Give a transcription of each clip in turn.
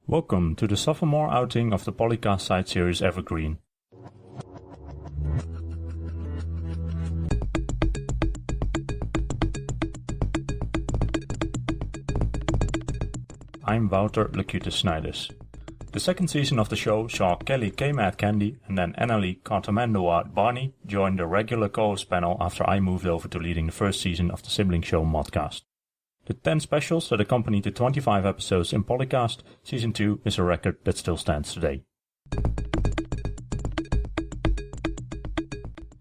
Welcome to the sophomore outing of the PolyCast side series Evergreen. I'm Wouter Locutus Snijders. The second season of the show saw Kelly K. Mad Candy and then Annalie Cartamandoa Barney join the regular co-host panel after I moved over to leading the first season of the sibling show Modcast. The 10 specials that accompany the 25 episodes in PolyCast, Season 2 is a record that still stands today.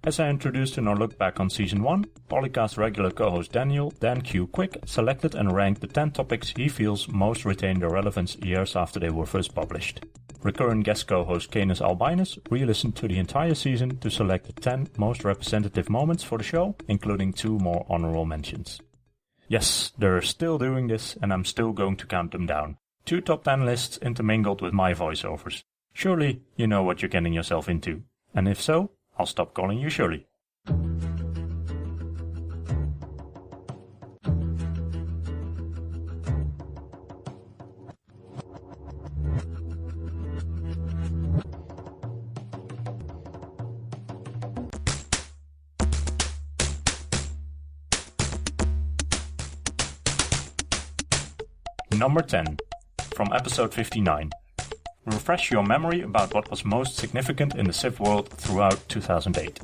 As I introduced in our look back on Season 1, PolyCast regular co-host Daniel Dan Q. Quick selected and ranked the 10 topics he feels most retain their relevance years after they were first published. Recurrent guest co-host Canis Albinus re-listened to the entire season to select the 10 most representative moments for the show, including 2 more honorable mentions. Yes, they're still doing this, and I'm still going to count them down. 2 top 10 lists intermingled with my voiceovers. Surely you know what you're getting yourself into. And if so, I'll stop calling you Shirley. Number 10, from episode 59. Refresh your memory about what was most significant in the Civ world throughout 2008.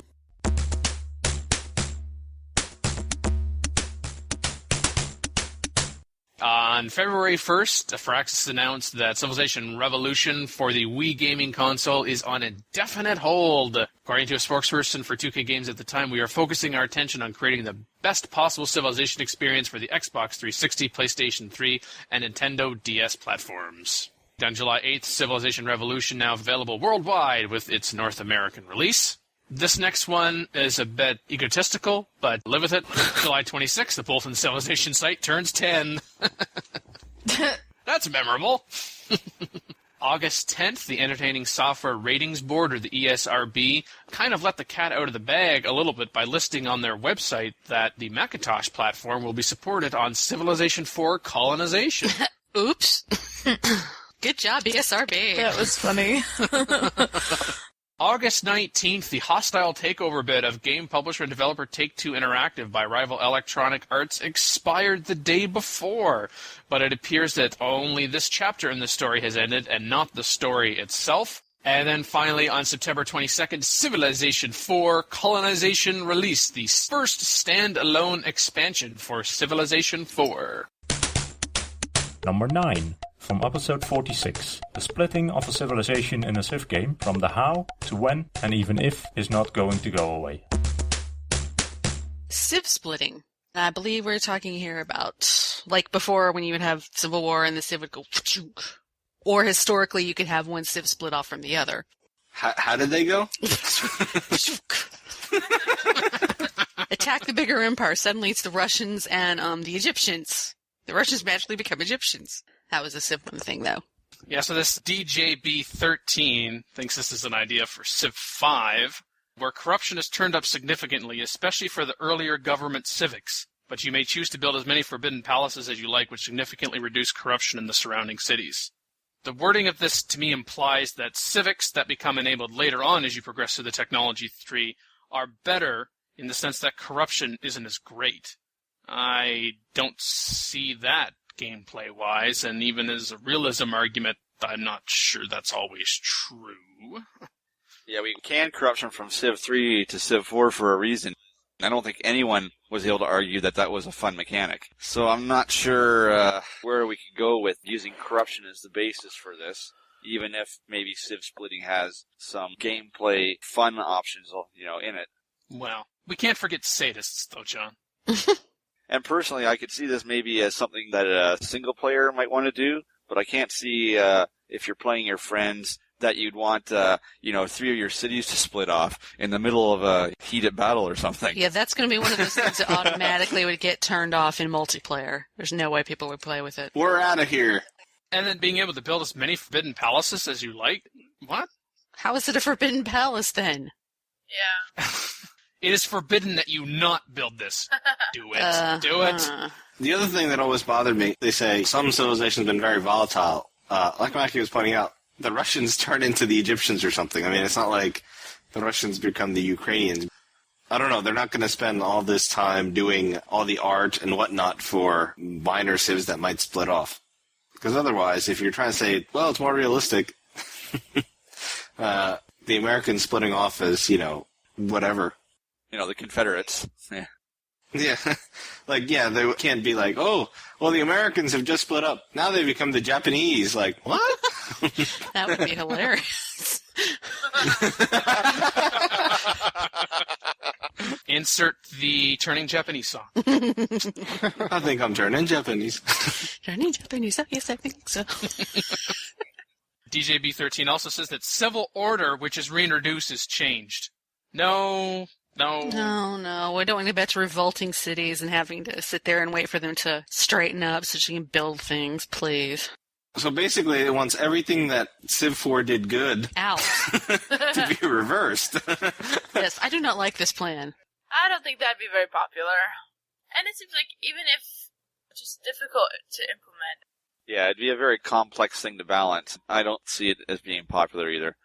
On February 1st, Firaxis announced that Civilization Revolution for the Wii gaming console is on indefinite hold. According to a spokesperson for 2K Games at the time, we are focusing our attention on creating the best possible Civilization experience for the Xbox 360, PlayStation 3, and Nintendo DS platforms. On July 8th, Civilization Revolution now available worldwide with its North American release. This next one is a bit egotistical, but live with it. July 26th, the Bolton Civilization site turns 10. That's memorable. August 10th, the Entertaining Software Ratings Board, or the ESRB, kind of let the cat out of the bag a little bit by listing on their website that the Macintosh platform will be supported on Civilization 4 colonization. Oops. Good job, ESRB. That was funny. August 19th, the hostile takeover bid of game publisher and developer Take-Two Interactive by rival Electronic Arts expired the day before, but it appears that only this chapter in the story has ended and not the story itself. And then finally, on September 22nd, Civilization 4 Colonization released the first standalone expansion for Civilization 4. Number 9. From episode 46, the splitting of a civilization in a Civ game from the how to when and even if is not going to go away. Civ splitting. I believe we're talking here about, like before when you would have Civil War and the Civ would go, or historically you could have one Civ split off from the other. How did they go? Attack the bigger empire. Suddenly it's the Russians and the Egyptians. The Russians magically become Egyptians. That was a Civ 1 thing, though. Yeah, so this DJB13 thinks this is an idea for Civ 5, where corruption has turned up significantly, especially for the earlier government civics. But you may choose to build as many forbidden palaces as you like, which significantly reduce corruption in the surrounding cities. The wording of this, to me, implies that civics that become enabled later on as you progress through the technology tree are better in the sense that corruption isn't as great. I don't see that gameplay-wise, and even as a realism argument, I'm not sure that's always true. Yeah, we canned corruption from Civ 3 to Civ 4 for a reason. I don't think anyone was able to argue that that was a fun mechanic. So I'm not sure where we could go with using corruption as the basis for this, even if maybe Civ splitting has some gameplay fun options, in it. Well, we can't forget sadists, though, John. And personally, I could see this maybe as something that a single player might want to do, but I can't see if you're playing your friends that you'd want, 3 of your cities to split off in the middle of a heated battle or something. Yeah, that's going to be one of those things that automatically would get turned off in multiplayer. There's no way people would play with it. We're out of here. And then being able to build as many forbidden palaces as you like? What? How is it a forbidden palace, then? Yeah. It is forbidden that you not build this. Do it. Do it. The other thing that always bothered me, they say some civilization's been very volatile. like Mackie was pointing out, the Russians turn into the Egyptians or something. I mean, it's not like the Russians become the Ukrainians. I don't know. They're not going to spend all this time doing all the art and whatnot for minor civs that might split off. Because otherwise, if you're trying to say, well, it's more realistic, the Americans splitting off as, whatever. The Confederates. Yeah. Yeah. They can't be like, oh, well, the Americans have just split up. Now they become the Japanese. Like, what? That would be hilarious. Insert the Turning Japanese song. I think I'm turning Japanese. Turning Japanese? Oh, yes, I think so. DJB13 also says that civil order, which is reintroduced, is changed. No. No, we don't want to go back to revolting cities and having to sit there and wait for them to straighten up so she can build things, please. So basically, it wants everything that Civ 4 did good out to be reversed. Yes, I do not like this plan. I don't think that'd be very popular. And it seems like even if it's just difficult to implement. Yeah, it'd be a very complex thing to balance. I don't see it as being popular either.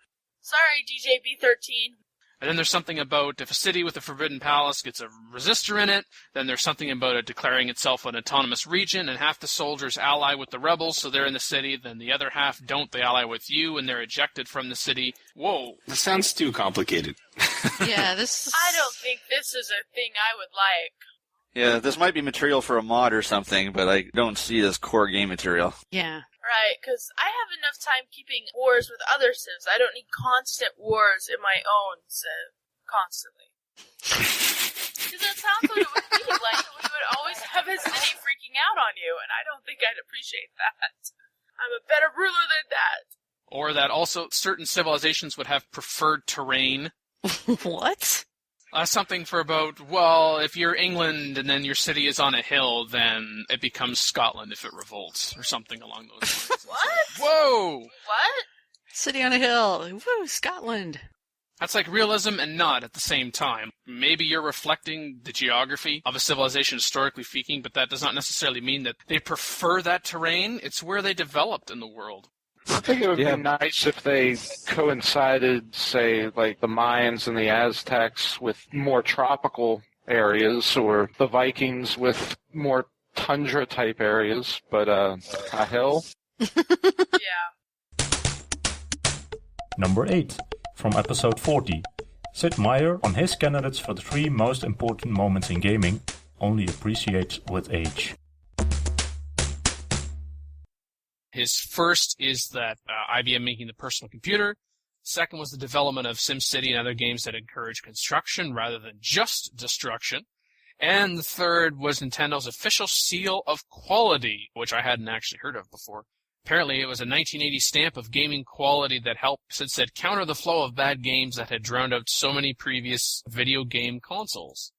Sorry, DJB13. And then there's something about if a city with a forbidden palace gets a resistor in it, then there's something about it declaring itself an autonomous region, and half the soldiers ally with the rebels, so they're in the city, then the other half don't, they ally with you, and they're ejected from the city. Whoa. This sounds too complicated. Yeah, this is... I don't think this is a thing I would like. Yeah, this might be material for a mod or something, but I don't see it as core game material. Yeah. Right, because I have enough time keeping wars with other civs. I don't need constant wars in my own civ. Constantly. Because that sounds what it would be like. We would always have a city freaking out on you, and I don't think I'd appreciate that. I'm a better ruler than that. Or that also certain civilizations would have preferred terrain. What? Something for about, well, if you're England and then your city is on a hill, then it becomes Scotland if it revolts, or something along those lines. What? Whoa! What? City on a hill. Woo, Scotland. That's like realism and not at the same time. Maybe you're reflecting the geography of a civilization historically speaking, but that does not necessarily mean that they prefer that terrain. It's where they developed in the world. I think it would be nice if they coincided, say, like the Mayans and the Aztecs with more tropical areas, or the Vikings with more tundra-type areas, but a hill? Yeah. Number 8, from episode 40. Sid Meier, on his candidates for the 3 most important moments in gaming, only appreciates with age. His first is that IBM making the personal computer. Second was the development of SimCity and other games that encourage construction rather than just destruction. And the third was Nintendo's official seal of quality, which I hadn't actually heard of before. Apparently it was a 1980 stamp of gaming quality that helped, it said, counter the flow of bad games that had drowned out so many previous video game consoles.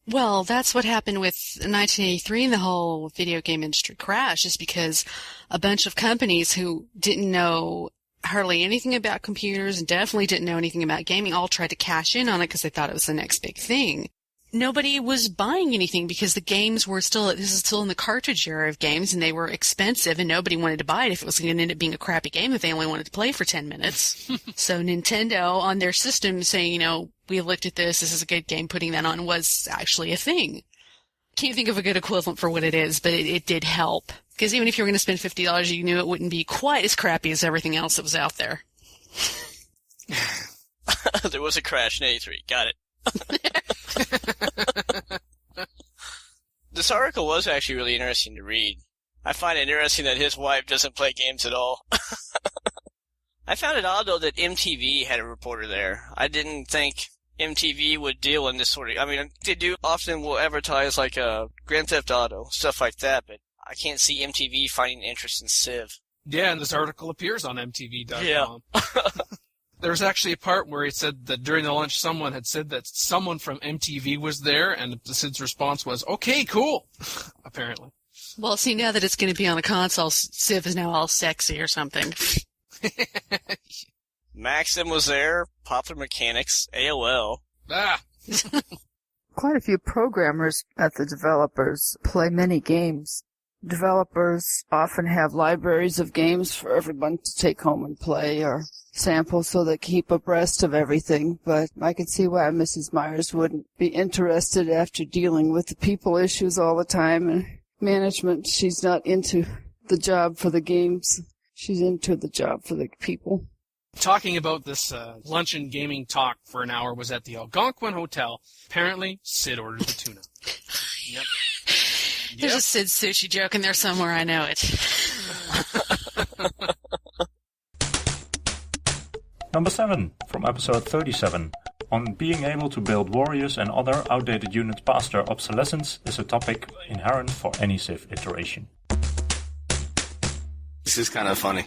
Well, that's what happened with 1983 and the whole video game industry crash, is because a bunch of companies who didn't know hardly anything about computers and definitely didn't know anything about gaming all tried to cash in on it because they thought it was the next big thing. Nobody was buying anything because the games were this is still in the cartridge era of games, and they were expensive, and nobody wanted to buy it if it was going to end up being a crappy game if they only wanted to play for 10 minutes. So Nintendo, on their system, saying, we looked at this is a good game, putting that on was actually a thing. Can't think of a good equivalent for what it is, but it did help. Because even if you were going to spend $50, you knew it wouldn't be quite as crappy as everything else that was out there. There was a crash in 83. Got it. This article was actually really interesting to read. I find it interesting that his wife doesn't play games at all. I found it odd, though, that MTV had a reporter there. I didn't think MTV would deal in this sort of... I mean, they do often will advertise, like, Grand Theft Auto, stuff like that, but I can't see MTV finding interest in Civ. Yeah, and this article appears on MTV.com. Yeah. There was actually a part where it said that during the lunch someone had said that someone from MTV was there, and Sid's response was, okay, cool, apparently. Well, see, now that it's going to be on a console, Civ is now all sexy or something. Maxim was there, Popular Mechanics, AOL. Ah! Quite a few programmers at the developers play many games. developers often have libraries of games for everyone to take home and play or sample so they keep abreast of everything. But I can see why Mrs. Myers wouldn't be interested after dealing with the people issues all the time and management. She's not into the job for the games. She's into the job for the people. Talking about this luncheon gaming talk for an hour was at the Algonquin Hotel. Apparently, Sid ordered the tuna. Yep. There's a Sid sushi joke in there somewhere, I know it. Number 7, from episode 37. On being able to build warriors and other outdated units past their obsolescence is a topic inherent for any Civ iteration. This is kind of funny.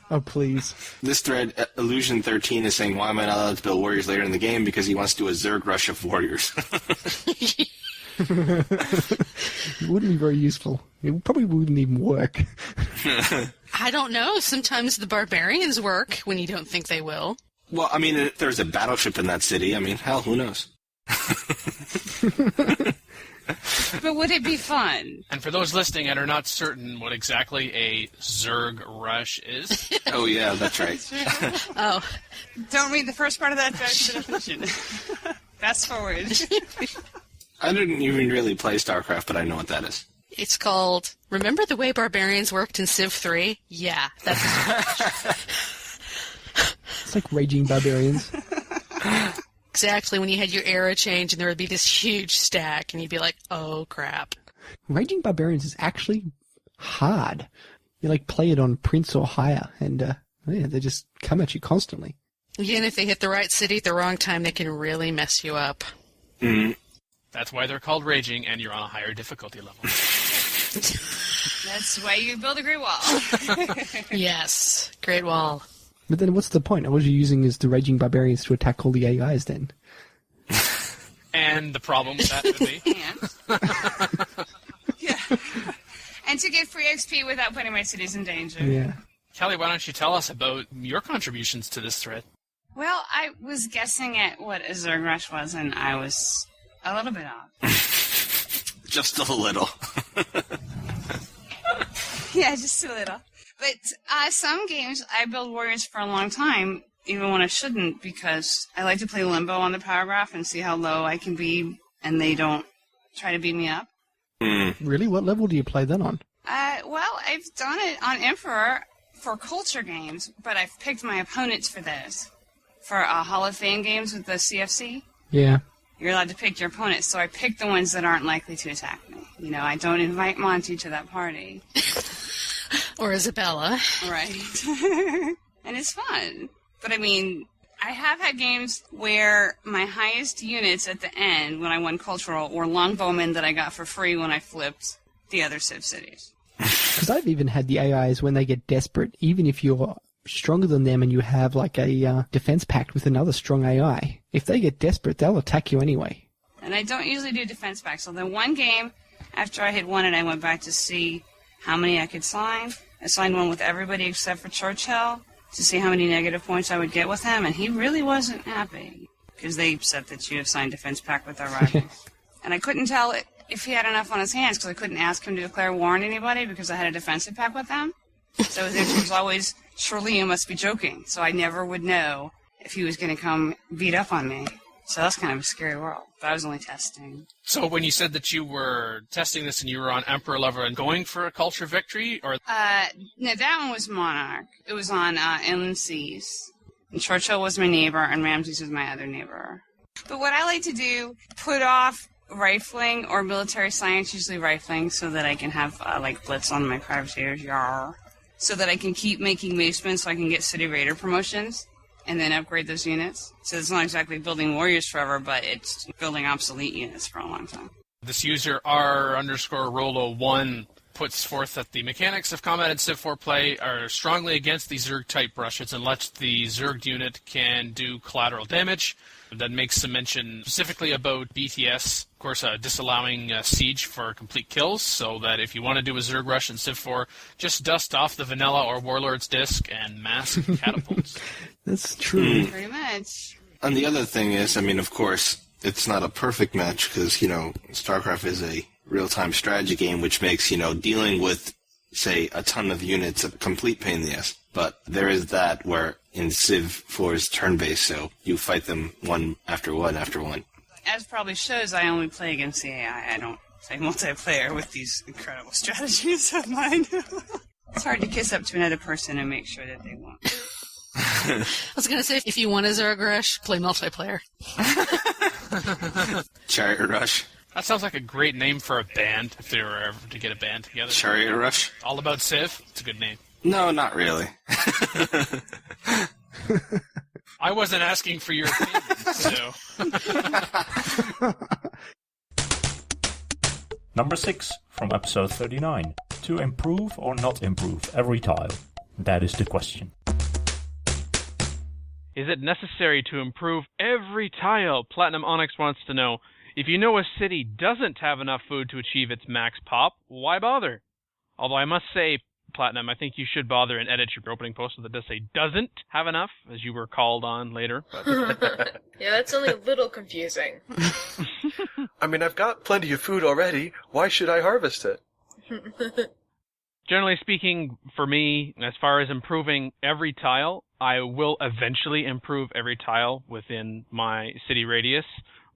Oh, please. This thread, Illusion 13, is saying, why am I not allowed to build warriors later in the game? Because he wants to do a Zerg rush of warriors. It wouldn't be very useful. It probably wouldn't even work. I don't know. Sometimes the barbarians work when you don't think they will. Well, I mean, if there's a battleship in that city, I mean, hell, who knows? But would it be fun? And for those listening and are not certain what exactly a Zerg rush is... Oh, yeah, that's right. Oh. Don't read the first part of that definition. Fast forward. I didn't even really play StarCraft, but I know what that is. It's called, remember the way barbarians worked in Civ 3? Yeah, that's It's like Raging Barbarians. exactly when you had your era change and there would be this huge stack and you'd be like, oh crap. Raging Barbarians is actually hard. You like play it on Prince or higher and they just come at you constantly. Yeah, and if they hit the right city at the wrong time, they can really mess you up. Mm-hmm. That's why they're called Raging, and you're on a higher difficulty level. That's why you build a Great Wall. Yes, Great Wall. But then what's the point? What you're using is the Raging Barbarians to attack all the AIs then. And the problem with that would be? Yeah. And to get free XP without putting my cities in danger. Yeah. Kelly, why don't you tell us about your contributions to this thread? Well, I was guessing at what a Zerg rush was, and I was a little bit off. Just a little. Yeah, just a little. But some games, I build warriors for a long time, even when I shouldn't, because I like to play Limbo on the power graph and see how low I can be, and they don't try to beat me up. Really? What level do you play that on? Well, I've done it on Emperor for culture games, but I've picked my opponents for those. For Hall of Fame games with the CFC. Yeah. You're allowed to pick your opponents, so I pick the ones that aren't likely to attack me. You know, I don't invite Monty to that party. Or Isabella. Right. And it's fun. But I mean, I have had games where my highest units at the end, when I won Cultural, were longbowmen that I got for free when I flipped the other Civ cities. Because I've even had the AIs when they get desperate, even if you're stronger than them and you have like a defense pact with another strong AI. If they get desperate, they'll attack you anyway. And I don't usually do defense packs. So then one game, after I had won it, I went back to see how many I could sign. I signed one with everybody except for Churchill to see how many negative points I would get with him, and he really wasn't happy because they said that you have signed defense pact with our rivals. And I couldn't tell if he had enough on his hands because I couldn't ask him to declare war on anybody because I had a defensive pact with them. So his answer was always, surely you must be joking. So I never would know if he was going to come beat up on me. So that's kind of a scary world. But I was only testing. So when you said that you were testing this and you were on Emperor level and going for a culture victory, or no, that one was Monarch. It was on Inland Seas. And Churchill was my neighbor, and Ramses was my other neighbor. But what I like to do, put off rifling or military science, usually rifling, so that I can have like blitz on my privateers, yar, so that I can keep making macemen so I can get city raider promotions. And then upgrade those units. So it's not exactly building warriors forever, but it's building obsolete units for a long time. This user R_Rolo1 puts forth that the mechanics of combat in Civ 4 play are strongly against the Zerg-type rushes unless the Zerg unit can do collateral damage. That makes some mention specifically about BTS, of course, disallowing siege for complete kills, so that if you want to do a Zerg rush in Civ 4, just dust off the Vanilla or Warlord's disc and mass catapults. That's true. Pretty much. And the other thing is, I mean, of course, it's not a perfect match because, you know, StarCraft is a real-time strategy game, which makes, dealing with, say, a ton of units a complete pain in the ass. But there is that where in Civ 4 is turn-based, so you fight them one after one after one. As probably shows, I only play against the AI. I don't play multiplayer with these incredible strategies of mine. It's hard to kiss up to another person and make sure that they won't. I was going to say, if you want a Zergresh, play multiplayer. Chariot Rush. That sounds like a great name for a band, if they were ever to get a band together. Chariot Rush? All About Civ? It's a good name. No, not really. I wasn't asking for your opinion, so... Number 6, from episode 39. To improve or not improve every tile? That is the question. Is it necessary to improve every tile? Platinum Onyx wants to know. If you know a city doesn't have enough food to achieve its max pop, why bother? Although I must say, Platinum, I think you should bother and edit your opening post that does say doesn't have enough, as you were called on later. Yeah, that's only a little confusing. I mean, I've got plenty of food already. Why should I harvest it? Generally speaking, for me, as far as improving every tile, I will eventually improve every tile within my city radius.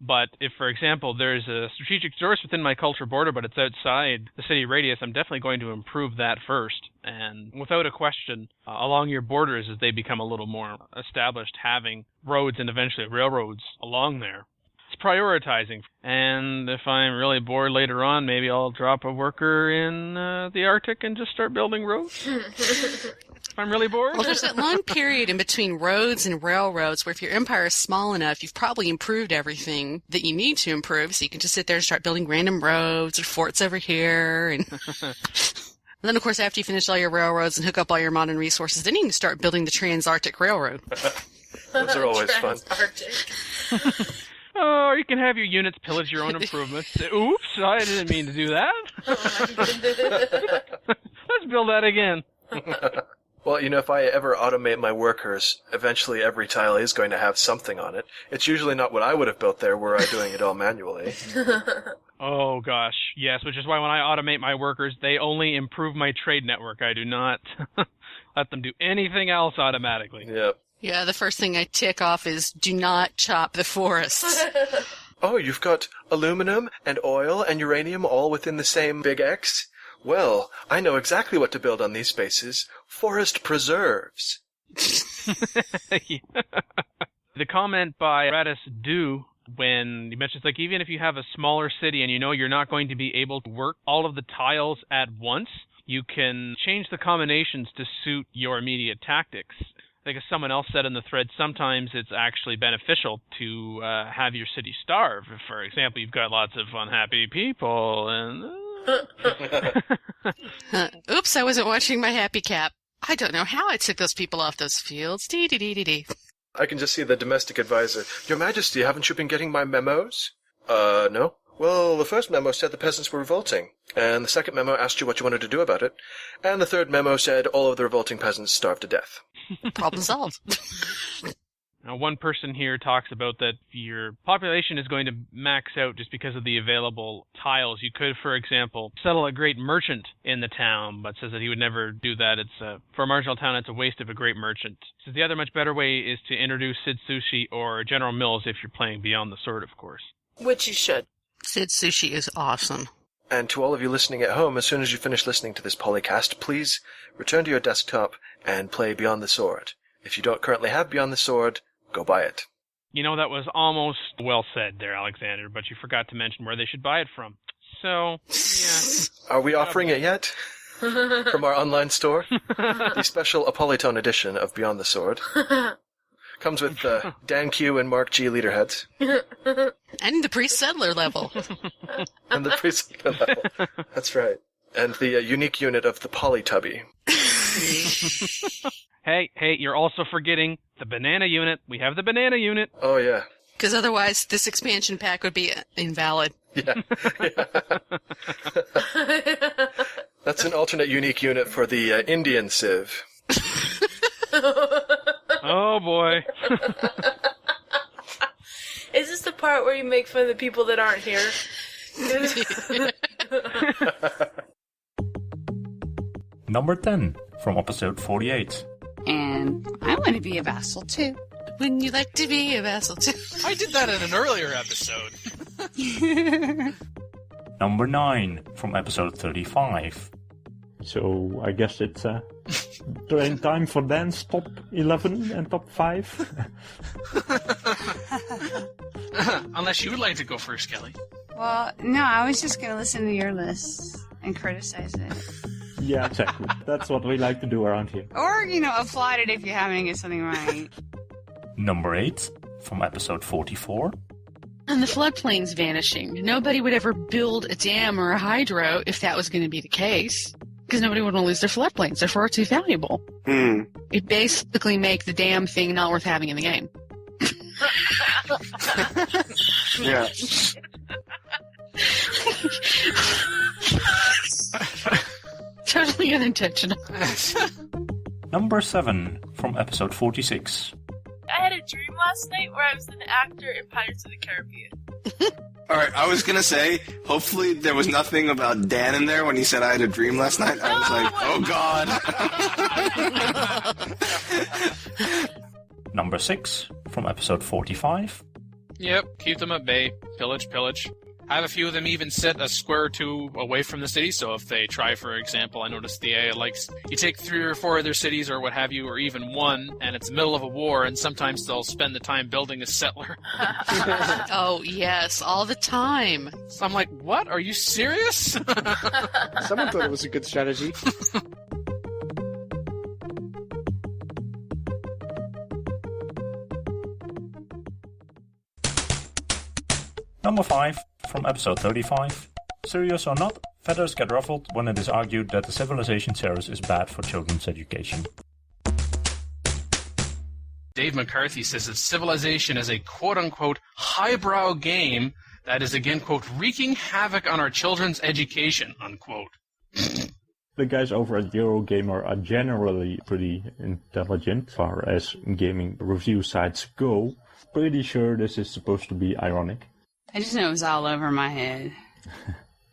But if, for example, there's a strategic source within my culture border, but it's outside the city radius, I'm definitely going to improve that first. And without a question, along your borders, as they become a little more established, having roads and eventually railroads along there. It's prioritizing. And if I'm really bored later on, maybe I'll drop a worker in the Arctic and just start building roads. If I'm really bored. Well, there's that long period in between roads and railroads where if your empire is small enough, you've probably improved everything that you need to improve, so you can just sit there and start building random roads or forts over here. And then, of course, after you finish all your railroads and hook up all your modern resources, then you can start building the Trans-Arctic Railroad. Those are always fun. Oh, or you can have your units pillage your own improvements. Oops, I didn't mean to do that. Oh my goodness. Let's build that again. Well, if I ever automate my workers, eventually every tile is going to have something on it. It's usually not what I would have built there were I doing it all manually. Oh, gosh. Yes, which is why when I automate my workers, they only improve my trade network. I do not let them do anything else automatically. Yep. Yeah, the first thing I tick off is do not chop the forests. Oh, you've got aluminum and oil and uranium all within the same big X? Well, I know exactly what to build on these spaces. Forest preserves. Yeah. The comment by Radis Du, when he mentions, even if you have a smaller city and you're not going to be able to work all of the tiles at once, you can change the combinations to suit your immediate tactics. I think as someone else said in the thread, sometimes it's actually beneficial to have your city starve. If, for example, you've got lots of unhappy people and... Oops, I wasn't watching my happy cap. I don't know how I took those people off those fields. Dee-dee-dee-dee-dee. I can just see the domestic advisor. Your Majesty, haven't you been getting my memos? No. Well, the first memo said the peasants were revolting, and the second memo asked you what you wanted to do about it, and the third memo said all of the revolting peasants starved to death. Problem solved. Now, one person here talks about that your population is going to max out just because of the available tiles. You could, for example, settle a great merchant in the town, but says that he would never do that. For a marginal town, it's a waste of a great merchant. Says the other much better way is to introduce Sid Sushi or General Mills if you're playing Beyond the Sword, of course. Which you should. Sid Sushi is awesome. And to all of you listening at home, as soon as you finish listening to this PolyCast, please return to your desktop and play Beyond the Sword. If you don't currently have Beyond the Sword, go buy it. That was almost well said there, Alexander, but you forgot to mention where they should buy it from. So, yeah. Are we offering it yet? From our online store? The special Apolytone edition of Beyond the Sword. Comes with Dan Q and Mark G leaderheads. And the pre-settler level. And the pre-settler level. That's right. And the unique unit of the Polytubby. Hey, you're also forgetting the banana unit. We have the banana unit. Oh, yeah. Because otherwise, this expansion pack would be invalid. Yeah. That's an alternate unique unit for the Indian Civ. Oh, boy. Is this the part where you make fun of the people that aren't here? Number 10 from episode 48. And I want to be a vassal too. Wouldn't you like to be a vassal too? I did that in an earlier episode. Number 9 from episode 35. So I guess it's time for Dan's top 11 and top 5. Unless you would like to go first, Kelly. Well, no, I was just going to listen to your list and criticize it. Yeah, exactly. That's what we like to do around here. Or, applaud it if you happen to get something right. Number 8 from episode 44. And the floodplain's vanishing. Nobody would ever build a dam or a hydro if that was going to be the case. Because nobody would want to lose their floodplains. They're far too valuable. It basically make the dam thing not worth having in the game. Yeah. Totally unintentional. Number 7 from episode 46. I had a dream last night where I was an actor in Pirates of the Caribbean. Alright, I was gonna say, hopefully there was nothing about Dan in there when he said I had a dream last night. I was like, oh god. Number 6 from episode 45. Yep, keep them at bay. Pillage, pillage. I have a few of them even sit a square or two away from the city, so if they try, for example, I noticed the AI likes, you take 3 or 4 other cities or what have you, or even one, and it's the middle of a war, and sometimes they'll spend the time building a settler. Oh, yes, all the time. So I'm like, what? Are you serious? Someone thought it was a good strategy. Number 5 from episode 35. Serious or not, feathers get ruffled when it is argued that the Civilization series is bad for children's education. Dave McCarthy says that Civilization is a quote-unquote highbrow game that is again, quote, wreaking havoc on our children's education, unquote. The guys over at Eurogamer are generally pretty intelligent as far as gaming review sites go. Pretty sure this is supposed to be ironic. I just know it was all over my head.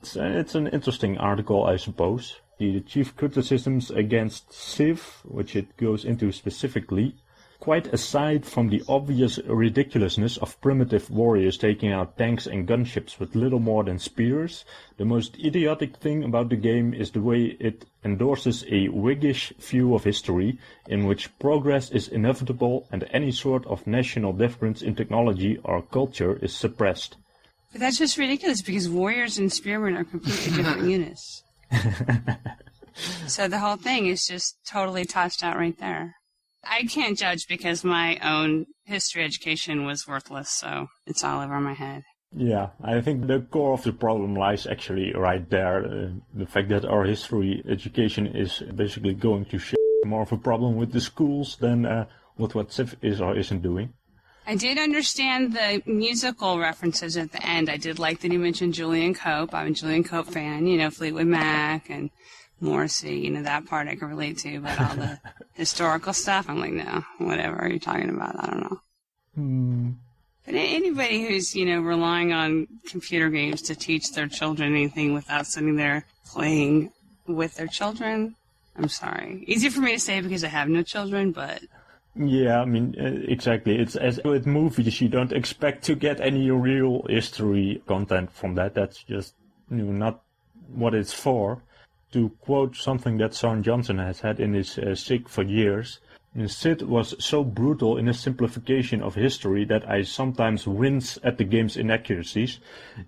It's an interesting article, I suppose. The chief criticisms against Civ, which it goes into specifically, quite aside from the obvious ridiculousness of primitive warriors taking out tanks and gunships with little more than spears, the most idiotic thing about the game is the way it endorses a Whiggish view of history, in which progress is inevitable and any sort of national difference in technology or culture is suppressed. But that's just ridiculous because warriors and spearmen are completely different units. So the whole thing is just totally tossed out right there. I can't judge because my own history education was worthless, so it's all over my head. Yeah, I think the core of the problem lies actually right there. The fact that our history education is basically going to shit, more of a problem with the schools than with what Civ is or isn't doing. I did understand the musical references at the end. I did like that you mentioned Julian Cope. I'm a Julian Cope fan, Fleetwood Mac and Morrissey, that part I can relate to, but all the historical stuff, I'm like, no, whatever are you talking about? I don't know. But anybody who's, relying on computer games to teach their children anything without sitting there playing with their children, I'm sorry. Easy for me to say because I have no children, but... Yeah, exactly. It's as with movies, you don't expect to get any real history content from that. That's just not what it's for. To quote something that Son Johnson has had in his SIG for years, Sid was so brutal in his simplification of history that I sometimes wince at the game's inaccuracies,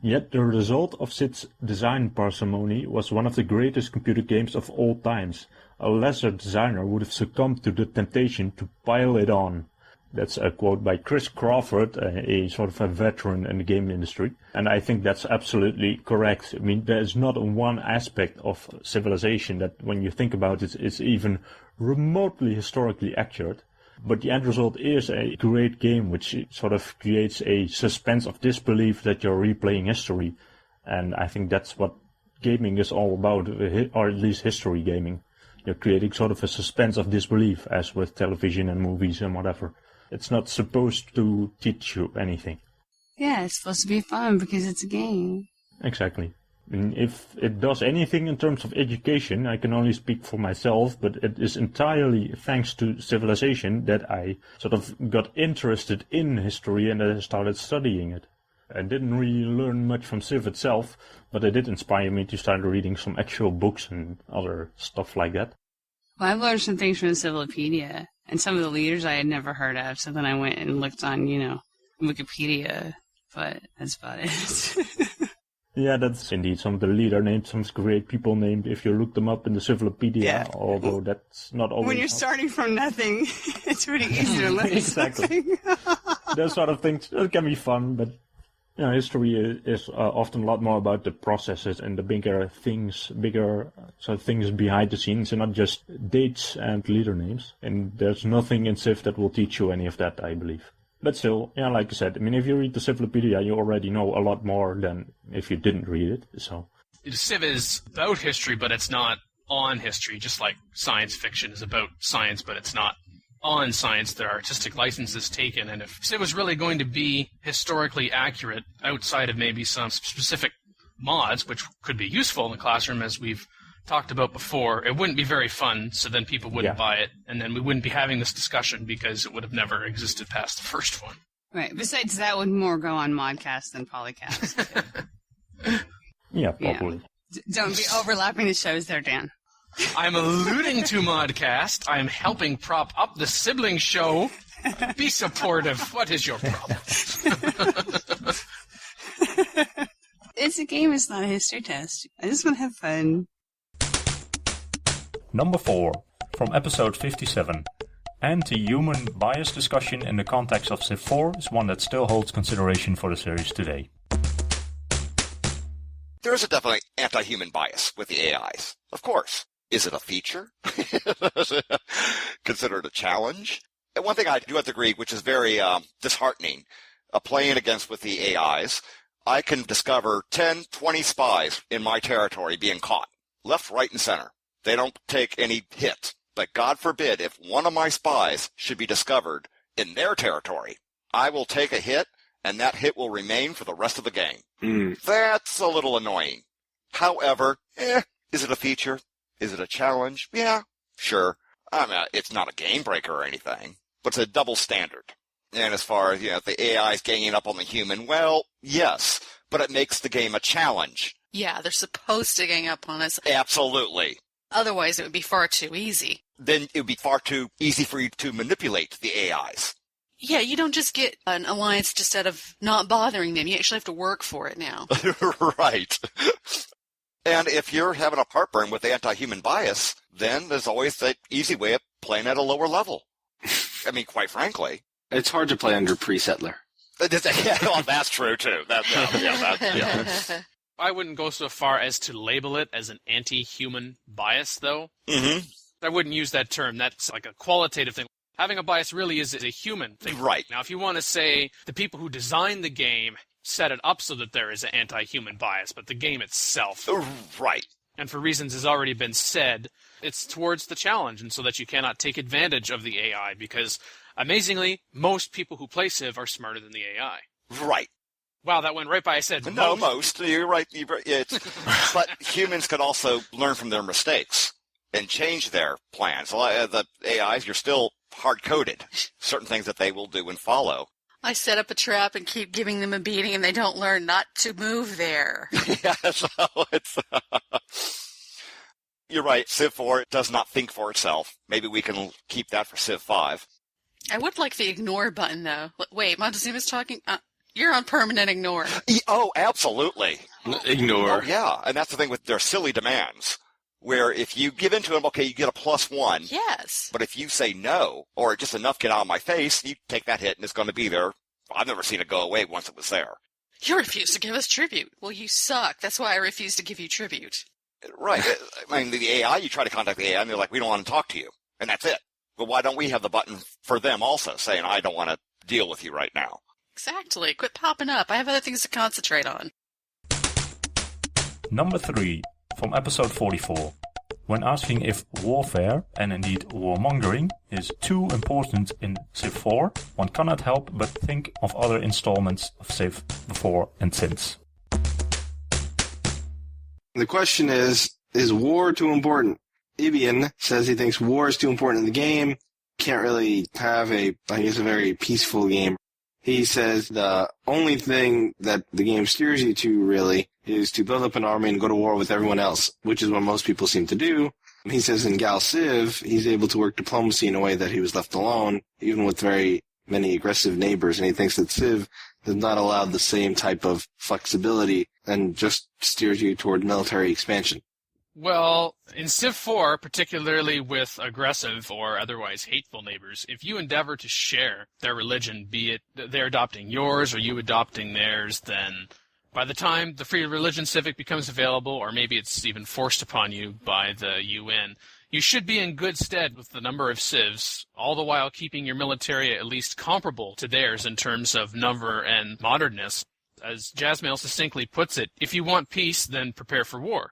yet the result of Sid's design parsimony was one of the greatest computer games of all times. A lesser designer would have succumbed to the temptation to pile it on. That's a quote by Chris Crawford, a sort of a veteran in the game industry. And I think that's absolutely correct. There's not one aspect of Civilization that, when you think about it, is even remotely historically accurate. But the end result is a great game which sort of creates a suspense of disbelief that you're replaying history. And I think that's what gaming is all about, or at least history gaming. You're creating sort of a suspense of disbelief, as with television and movies and whatever. It's not supposed to teach you anything. Yeah, it's supposed to be fun because it's a game. Exactly. I mean, if it does anything in terms of education, I can only speak for myself, but it is entirely thanks to Civilization that I sort of got interested in history and I started studying it. I didn't really learn much from Civ itself, but it did inspire me to start reading some actual books and other stuff like that. Well, I've learned some things from the Civilopedia, and some of the leaders I had never heard of, so then I went and looked on, Wikipedia, but that's about it. Yeah, that's indeed some of the leader names, some great people named if you look them up in the Civilopedia, although that's not always... When you're starting from nothing, it's pretty easy to learn exactly. Those sort of things can be fun, but history is often a lot more about the processes and the bigger things behind the scenes, and not just dates and leader names. And there's nothing in Civ that will teach you any of that, I believe. But still, like I said, I mean, if you read the Civilopedia, you already know a lot more than if you didn't read it, so... Civ is about history, but it's not on history, just like science fiction is about science, but it's not on science. There are artistic licenses taken, and if Civ was really going to be historically accurate, outside of maybe some specific mods, which could be useful in the classroom, as we've talked about before, it wouldn't be very fun, so then people wouldn't buy it, and then we wouldn't be having this discussion because it would have never existed past the first one. Right. Besides, that would more go on Modcast than PolyCast. Yeah, probably. Yeah. Don't be overlapping the shows there, Dan. I'm alluding to Modcast. I'm helping prop up the sibling show. Be supportive. What is your problem? It's a game, it's not a history test. I just want to have fun. Number 4, from episode 57. Anti-human bias discussion in the context of Civ 4 is one that still holds consideration for the series today. There is a definitely anti-human bias with the AIs. Of course. Is it a feature? Considered a challenge? And one thing I do have to agree, which is very disheartening, playing against with the AIs, I can discover 10, 20 spies in my territory being caught. Left, right, and center. They don't take any hit. But God forbid, if one of my spies should be discovered in their territory, I will take a hit, and that hit will remain for the rest of the game. That's a little annoying. However, is it a feature? Is it a challenge? Yeah, sure. I mean, it's not a game breaker or anything, but it's a double standard. And as far as, the AI is ganging up on the human, well, yes, but it makes the game a challenge. Yeah, they're supposed to gang up on us. Absolutely. Otherwise, it would be far too easy. Then it would be far too easy for you to manipulate the AIs. Yeah, you don't just get an alliance just out of not bothering them. You actually have to work for it now. Right. And if you're having a heartburn with anti-human bias, then there's always the easy way of playing at a lower level. I mean, quite frankly. It's hard to play under pre-settler. Yeah, well, that's true, too. I wouldn't go so far as to label it as an anti-human bias, though. Mm-hmm. I wouldn't use that term. That's like a qualitative thing. Having a bias really is a human thing. Right. Now, if you want to say the people who designed the game set it up so that there is an anti-human bias, but the game itself... Right. And for reasons has already been said, it's towards the challenge, and so that you cannot take advantage of the AI, because, amazingly, most people who play Civ are smarter than the AI. Right. Wow, that went right by. I said no, most. You're right. But humans can also learn from their mistakes and change their plans. The AIs, you're still hard-coded. Certain things that they will do and follow. I set up a trap and keep giving them a beating, and they don't learn not to move there. Yeah, so it's... You're right. Civ 4 does not think for itself. Maybe we can keep that for Civ 5. I would like the ignore button, though. Wait, Montezuma's talking... You're on permanent ignore. Oh, absolutely. Ignore. Oh, yeah, and that's the thing with their silly demands, where if you give in to them, okay, you get a +1. Yes. But if you say no, or just enough get out of my face, you take that hit and it's going to be there. I've never seen it go away once it was there. You refuse to give us tribute. Well, you suck. That's why I refuse to give you tribute. Right. I mean, the AI, you try to contact the AI, and they're like, we don't want to talk to you. And that's it. But why don't we have the button for them also, saying, I don't want to deal with you right now? Exactly. Quit popping up. I have other things to concentrate on. Number 3, from episode 44. When asking if warfare, and indeed warmongering, is too important in Civ 4, one cannot help but think of other installments of Civ before and since. The question is war too important? Ibian says he thinks war is too important in the game. Can't really have a very peaceful game. He says the only thing that the game steers you to, really, is to build up an army and go to war with everyone else, which is what most people seem to do. He says in Gal Civ, he's able to work diplomacy in a way that he was left alone, even with very many aggressive neighbors, and he thinks that Civ does not allow the same type of flexibility and just steers you toward military expansion. Well, in Civ 4, particularly with aggressive or otherwise hateful neighbors, if you endeavor to share their religion, be it they're adopting yours or you adopting theirs, then by the time the free religion civic becomes available, or maybe it's even forced upon you by the UN, you should be in good stead with the number of civs, all the while keeping your military at least comparable to theirs in terms of number and modernness. As Jasmail succinctly puts it, if you want peace, then prepare for war.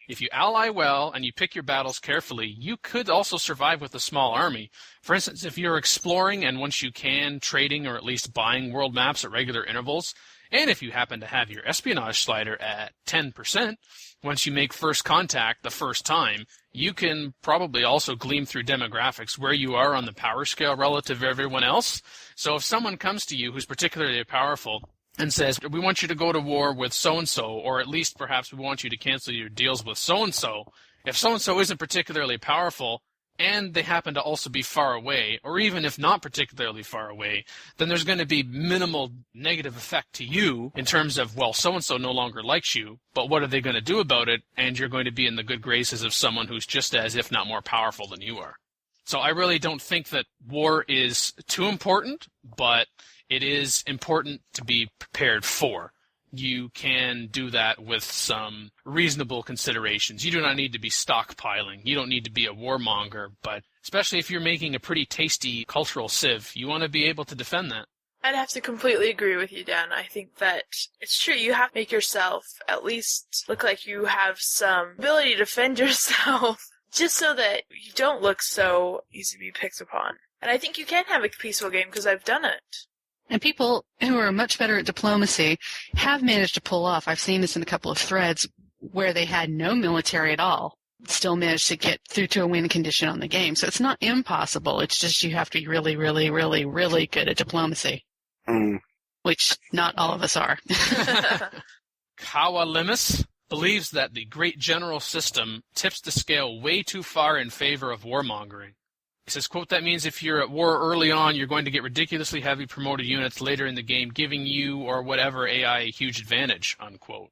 If you ally well and you pick your battles carefully, you could also survive with a small army. For instance, if you're exploring and once you can, trading or at least buying world maps at regular intervals, and if you happen to have your espionage slider at 10%, once you make first contact the first time, you can probably also glean through demographics where you are on the power scale relative to everyone else. So if someone comes to you who's particularly powerful and says, we want you to go to war with so-and-so, or at least perhaps we want you to cancel your deals with so-and-so, if so-and-so isn't particularly powerful, and they happen to also be far away, or even if not particularly far away, then there's going to be minimal negative effect to you in terms of, well, so-and-so no longer likes you, but what are they going to do about it? And you're going to be in the good graces of someone who's just as, if not more powerful than you are. So I really don't think that war is too important, but it is important to be prepared for. You can do that with some reasonable considerations. You do not need to be stockpiling. You don't need to be a warmonger, but especially if you're making a pretty tasty cultural civ, you want to be able to defend that. I'd have to completely agree with you, Dan. I think that it's true. You have to make yourself at least look like you have some ability to defend yourself, just so that you don't look so easy to be picked upon. And I think you can have a peaceful game because I've done it. And people who are much better at diplomacy have managed to pull off. I've seen this in a couple of threads where they had no military at all, still managed to get through to a win condition on the game. So it's not impossible. It's just you have to be really, really, really, really good at diplomacy, which not all of us are. Kawa Limus believes that the great general system tips the scale way too far in favor of warmongering. He says, quote, that means if you're at war early on, you're going to get ridiculously heavy promoted units later in the game, giving you or whatever AI a huge advantage, unquote.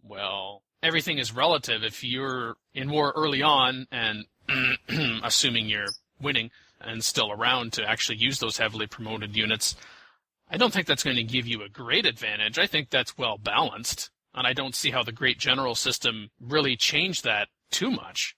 Well, everything is relative. If you're in war early on, and assuming you're winning and still around to actually use those heavily promoted units, I don't think that's going to give you a great advantage. I think that's well balanced, and I don't see how the great general system really changed that too much.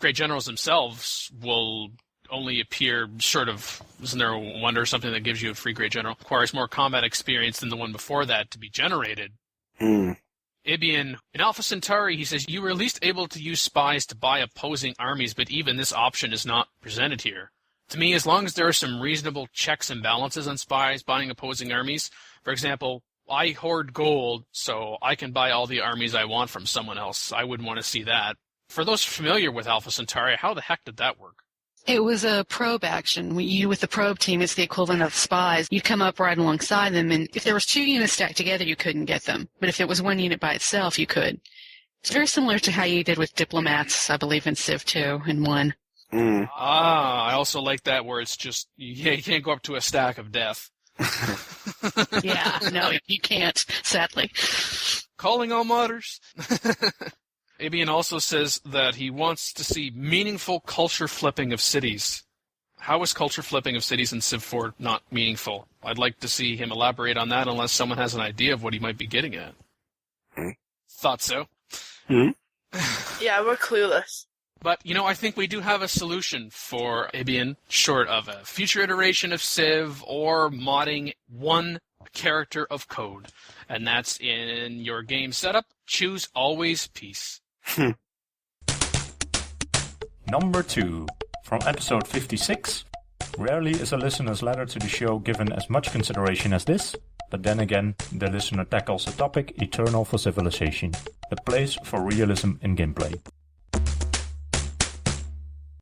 Great generals themselves will only appear short of, isn't there a wonder, something that gives you a free great general requires more combat experience than the one before that to be generated. Ibian, in Alpha Centauri, he says, you were at least able to use spies to buy opposing armies, but even this option is not presented here. To me, as long as there are some reasonable checks and balances on spies buying opposing armies, for example, I hoard gold, so I can buy all the armies I want from someone else. I wouldn't want to see that. For those familiar with Alpha Centauri, how the heck did that work? It was a probe action. You, with the probe team, it's the equivalent of spies. You'd come up right alongside them, and if there was 2 units stacked together, you couldn't get them. But if it was 1 unit by itself, you could. It's very similar to how you did with diplomats, I believe, in Civ 2 and 1. I also like that where it's just, you can't go up to a stack of death. Yeah, no, you can't, sadly. Calling all modders. Ibian also says that he wants to see meaningful culture flipping of cities. How is culture flipping of cities in Civ 4 not meaningful? I'd like to see him elaborate on that unless someone has an idea of what he might be getting at. Thought so. Yeah, we're clueless. But, I think we do have a solution for Ibian, short of a future iteration of Civ or modding one character of code. And that's in your game setup. Choose always peace. Number 2. From episode 56. Rarely is a listener's letter to the show given as much consideration as this, but then again, the listener tackles a topic eternal for civilization. a place for realism in gameplay.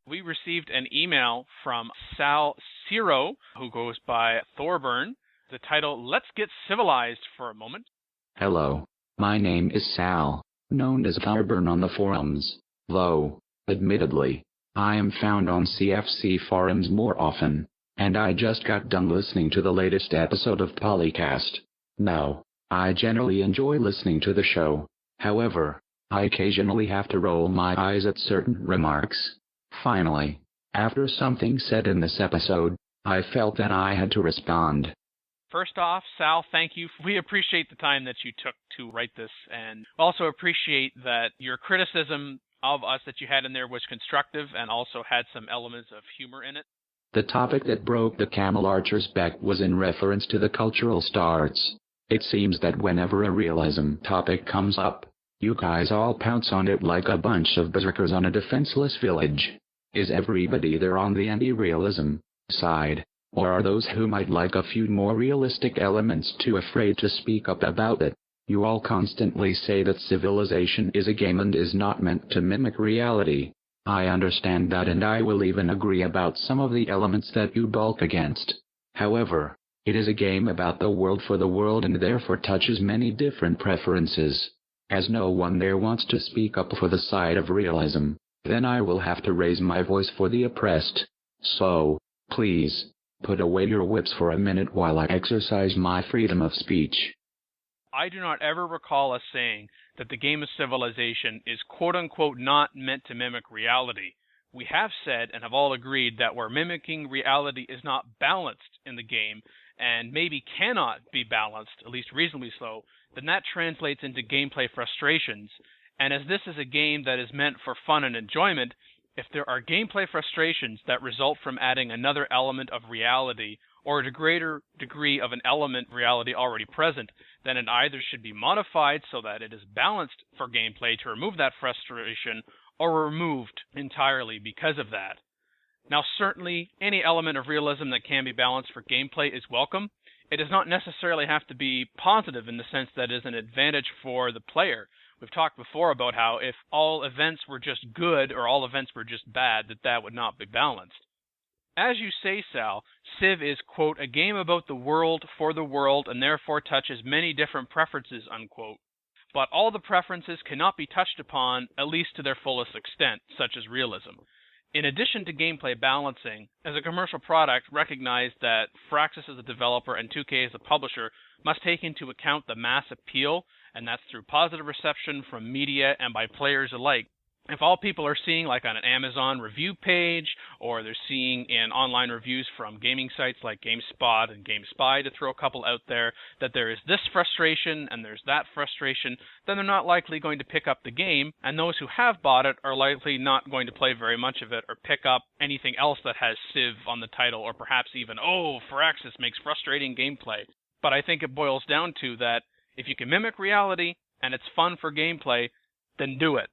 We received an email from Sal Ciro, who goes by Thorburn. The title, Let's Get Civilized for a Moment. Hello. My name is Sal, known as Thorburn on the forums, though, admittedly, I am found on CFC forums more often, and I just got done listening to the latest episode of PolyCast. Now, I generally enjoy listening to the show. However, I occasionally have to roll my eyes at certain remarks. Finally, after something said in this episode, I felt that I had to respond. First off, Sal, thank you. We appreciate the time that you took to write this, and also appreciate that your criticism of us that you had in there was constructive and also had some elements of humor in it. The topic that broke the camel archer's back was in reference to the cultural starts. It seems that whenever a realism topic comes up, you guys all pounce on it like a bunch of berserkers on a defenseless village. Is everybody there on the anti-realism side, or are those who might like a few more realistic elements too afraid to speak up about it? You all constantly say that Civilization is a game and is not meant to mimic reality. I understand that, and I will even agree about some of the elements that you bulk against. However, it is a game about the world for the world and therefore touches many different preferences. As no one there wants to speak up for the side of realism, then I will have to raise my voice for the oppressed. So, please, put away your whips for a minute while I exercise my freedom of speech. I do not ever recall us saying that the game of Civilization is quote-unquote not meant to mimic reality. We have said and have all agreed that where mimicking reality is not balanced in the game, and maybe cannot be balanced, at least reasonably so, then that translates into gameplay frustrations. And as this is a game that is meant for fun and enjoyment, if there are gameplay frustrations that result from adding another element of reality, or a greater degree of an element of reality already present, then it either should be modified so that it is balanced for gameplay to remove that frustration, or removed entirely because of that. Now certainly, any element of realism that can be balanced for gameplay is welcome. It does not necessarily have to be positive in the sense that it is an advantage for the player. We've talked before about how if all events were just good or all events were just bad, that would not be balanced. As you say, Sal, Civ is, quote, a game about the world for the world and therefore touches many different preferences, unquote. But all the preferences cannot be touched upon, at least to their fullest extent, such as realism. In addition to gameplay balancing, as a commercial product, recognize that Firaxis as a developer and 2K as a publisher must take into account the mass appeal, and that's through positive reception from media and by players alike. If all people are seeing, like on an Amazon review page, or they're seeing in online reviews from gaming sites like GameSpot and GameSpy, to throw a couple out there, that there is this frustration and there's that frustration, then they're not likely going to pick up the game, and those who have bought it are likely not going to play very much of it or pick up anything else that has Civ on the title, or perhaps even, Firaxis makes frustrating gameplay. But I think it boils down to that if you can mimic reality and it's fun for gameplay, then do it.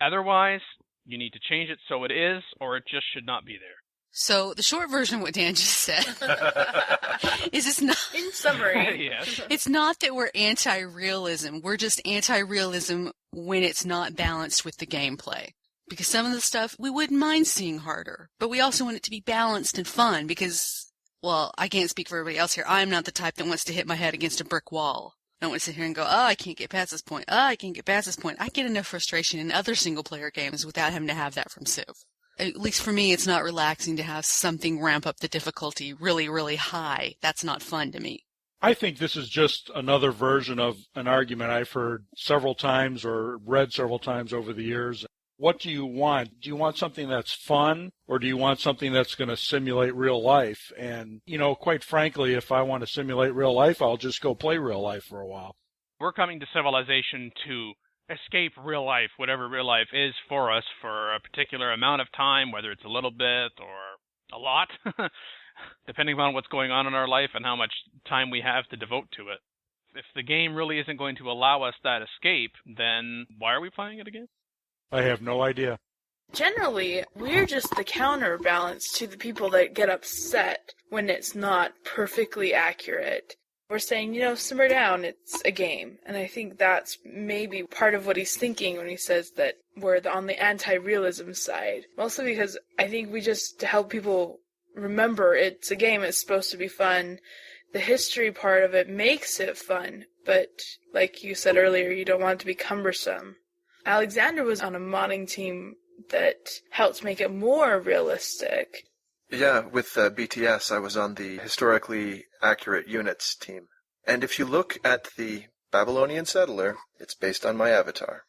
Otherwise, you need to change it so it is, or it just should not be there. So the short version of what Dan just said is it's not... In summary. Yes. It's not that we're anti-realism. We're just anti-realism when it's not balanced with the gameplay. Because some of the stuff we wouldn't mind seeing harder, but we also want it to be balanced and fun because, well, I can't speak for everybody else here. I'm not the type that wants to hit my head against a brick wall. I don't want to sit here and go, I can't get past this point. I can't get past this point. I get enough frustration in other single-player games without having to have that from Civ. At least for me, it's not relaxing to have something ramp up the difficulty really, really high. That's not fun to me. I think this is just another version of an argument I've heard several times or read several times over the years. What do you want? Do you want something that's fun, or do you want something that's going to simulate real life? And, quite frankly, if I want to simulate real life, I'll just go play real life for a while. We're coming to Civilization to escape real life, whatever real life is for us, for a particular amount of time, whether it's a little bit or a lot, depending on what's going on in our life and how much time we have to devote to it. If the game really isn't going to allow us that escape, then why are we playing it again? I have no idea. Generally, we're just the counterbalance to the people that get upset when it's not perfectly accurate. We're saying, simmer down, it's a game. And I think that's maybe part of what he's thinking when he says that we're on the anti-realism side. Mostly because I think we just help people remember it's a game, it's supposed to be fun. The history part of it makes it fun, but like you said earlier, you don't want it to be cumbersome. Alexander was on a modding team that helped make it more realistic. Yeah, with BTS, I was on the historically accurate units team. And if you look at the Babylonian settler, it's based on my avatar.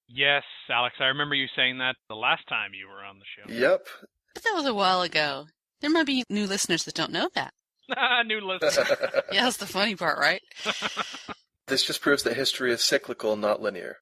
Yes, Alex, I remember you saying that the last time you were on the show. Yep. But that was a while ago. There might be new listeners that don't know that. New listeners. Yeah, that's the funny part, right? This just proves that history is cyclical, not linear.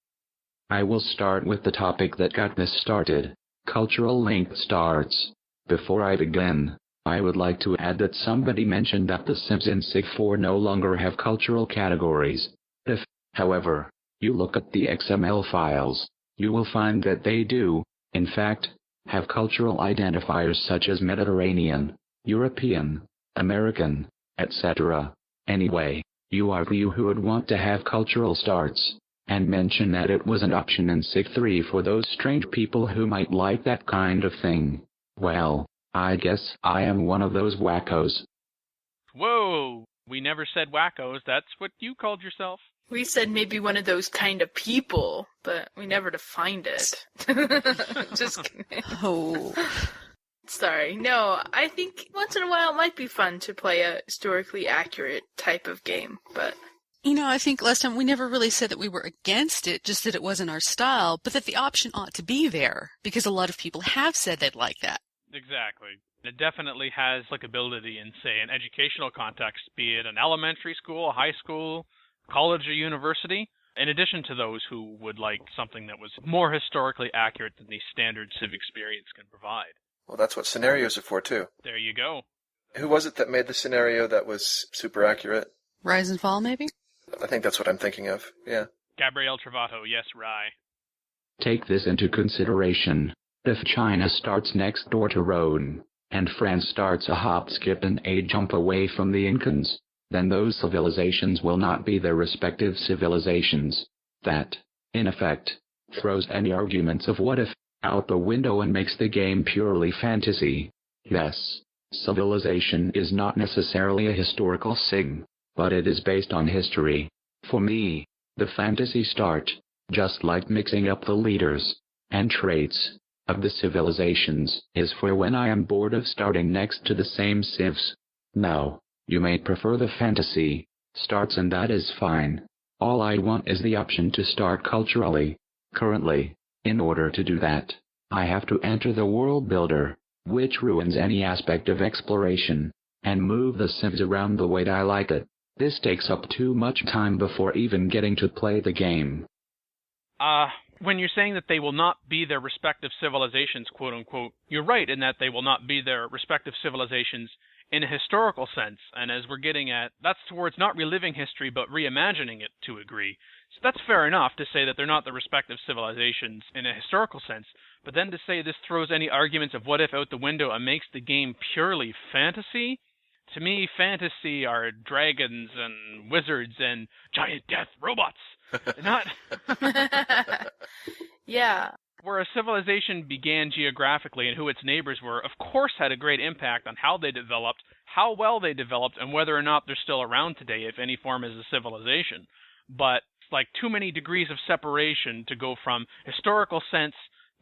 I will start with the topic that got this started. Cultural link starts. Before I begin, I would like to add that somebody mentioned that the Sims in Civ 4 no longer have cultural categories. If, however, you look at the XML files, you will find that they do, in fact, have cultural identifiers such as Mediterranean, European, American, etc. Anyway, you are the you who would want to have cultural starts, and mention that it was an option in Civ 3 for those strange people who might like that kind of thing. Well, I guess I am one of those wackos. Whoa, we never said wackos. That's what you called yourself. We said maybe one of those kind of people, but we never defined it. Just kidding. Oh. Sorry. No, I think once in a while it might be fun to play a historically accurate type of game, but... I think last time we never really said that we were against it, just that it wasn't our style, but that the option ought to be there, because a lot of people have said they'd like that. Exactly. It definitely has applicability in, say, an educational context, be it an elementary school, a high school, college, or university, in addition to those who would like something that was more historically accurate than the standard Civ experience can provide. Well, that's what scenarios are for, too. There you go. Who was it that made the scenario that was super accurate? Rise and Fall, maybe? I think that's what I'm thinking of, yeah. Gabrielle Travato, yes, Rye. Take this into consideration. If China starts next door to Rhode, and France starts a hop, skip, and a jump away from the Incans, then those civilizations will not be their respective civilizations. That, in effect, throws any arguments of what if out the window and makes the game purely fantasy. Yes, civilization is not necessarily a historical thing, but it is based on history. For me, the fantasy start, just like mixing up the leaders and traits of the civilizations, is for when I am bored of starting next to the same civs. Now, you may prefer the fantasy starts, and that is fine. All I want is the option to start culturally. Currently, in order to do that, I have to enter the world builder, which ruins any aspect of exploration, and move the civs around the way I like it. This takes up too much time before even getting to play the game. When you're saying that they will not be their respective civilizations, quote-unquote, you're right in that they will not be their respective civilizations in a historical sense, and as we're getting at, that's towards not reliving history, but reimagining it to a degree. So that's fair enough to say that they're not the respective civilizations in a historical sense, but then to say this throws any arguments of what if out the window and makes the game purely fantasy? To me, fantasy are dragons and wizards and giant death robots. Not... Yeah. Where a civilization began geographically and who its neighbors were, of course had a great impact on how they developed, how well they developed, and whether or not they're still around today, if any form is a civilization. But it's like too many degrees of separation to go from historical sense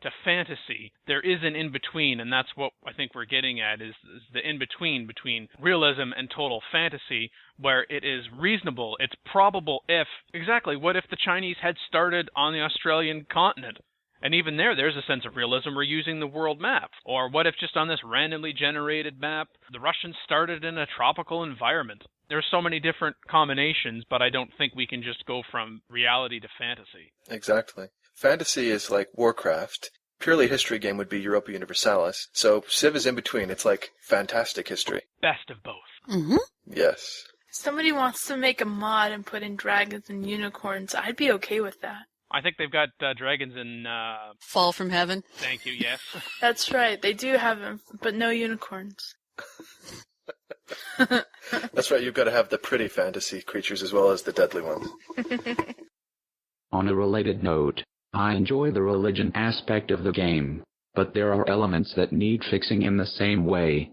to fantasy. There is an in-between, and that's what I think we're getting at, is the in-between between realism and total fantasy, where it is reasonable, it's probable if, exactly, what if the Chinese had started on the Australian continent? And even there's a sense of realism. We're using the world map. Or what if just on this randomly generated map, the Russians started in a tropical environment? There's so many different combinations, but I don't think we can just go from reality to fantasy. Exactly. Fantasy is like Warcraft. Purely history game would be Europa Universalis. So Civ is in between. It's like fantastic history. Best of both. Mm-hmm. Yes. If somebody wants to make a mod and put in dragons and unicorns, I'd be okay with that. I think they've got dragons in... Fall from Heaven. Thank you, yes. That's right. They do have them, but no unicorns. That's right, you've got to have the pretty fantasy creatures as well as the deadly ones. On a related note, I enjoy the religion aspect of the game, but there are elements that need fixing in the same way.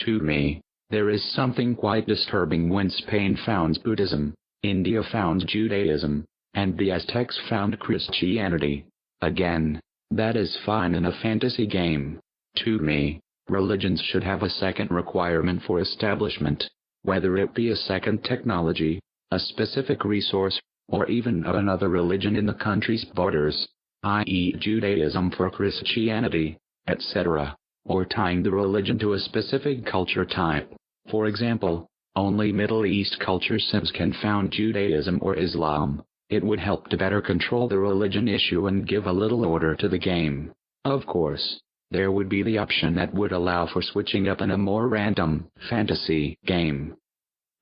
To me, there is something quite disturbing when Spain found Buddhism, India found Judaism, and the Aztecs found Christianity. Again, that is fine in a fantasy game. To me, religions should have a second requirement for establishment, whether it be a second technology, a specific resource, or even another religion in the country's borders, i.e. Judaism for Christianity, etc., or tying the religion to a specific culture type. For example, only Middle East culture sims can found Judaism or Islam. It would help to better control the religion issue and give a little order to the game. Of course, there would be the option that would allow for switching up in a more random fantasy game.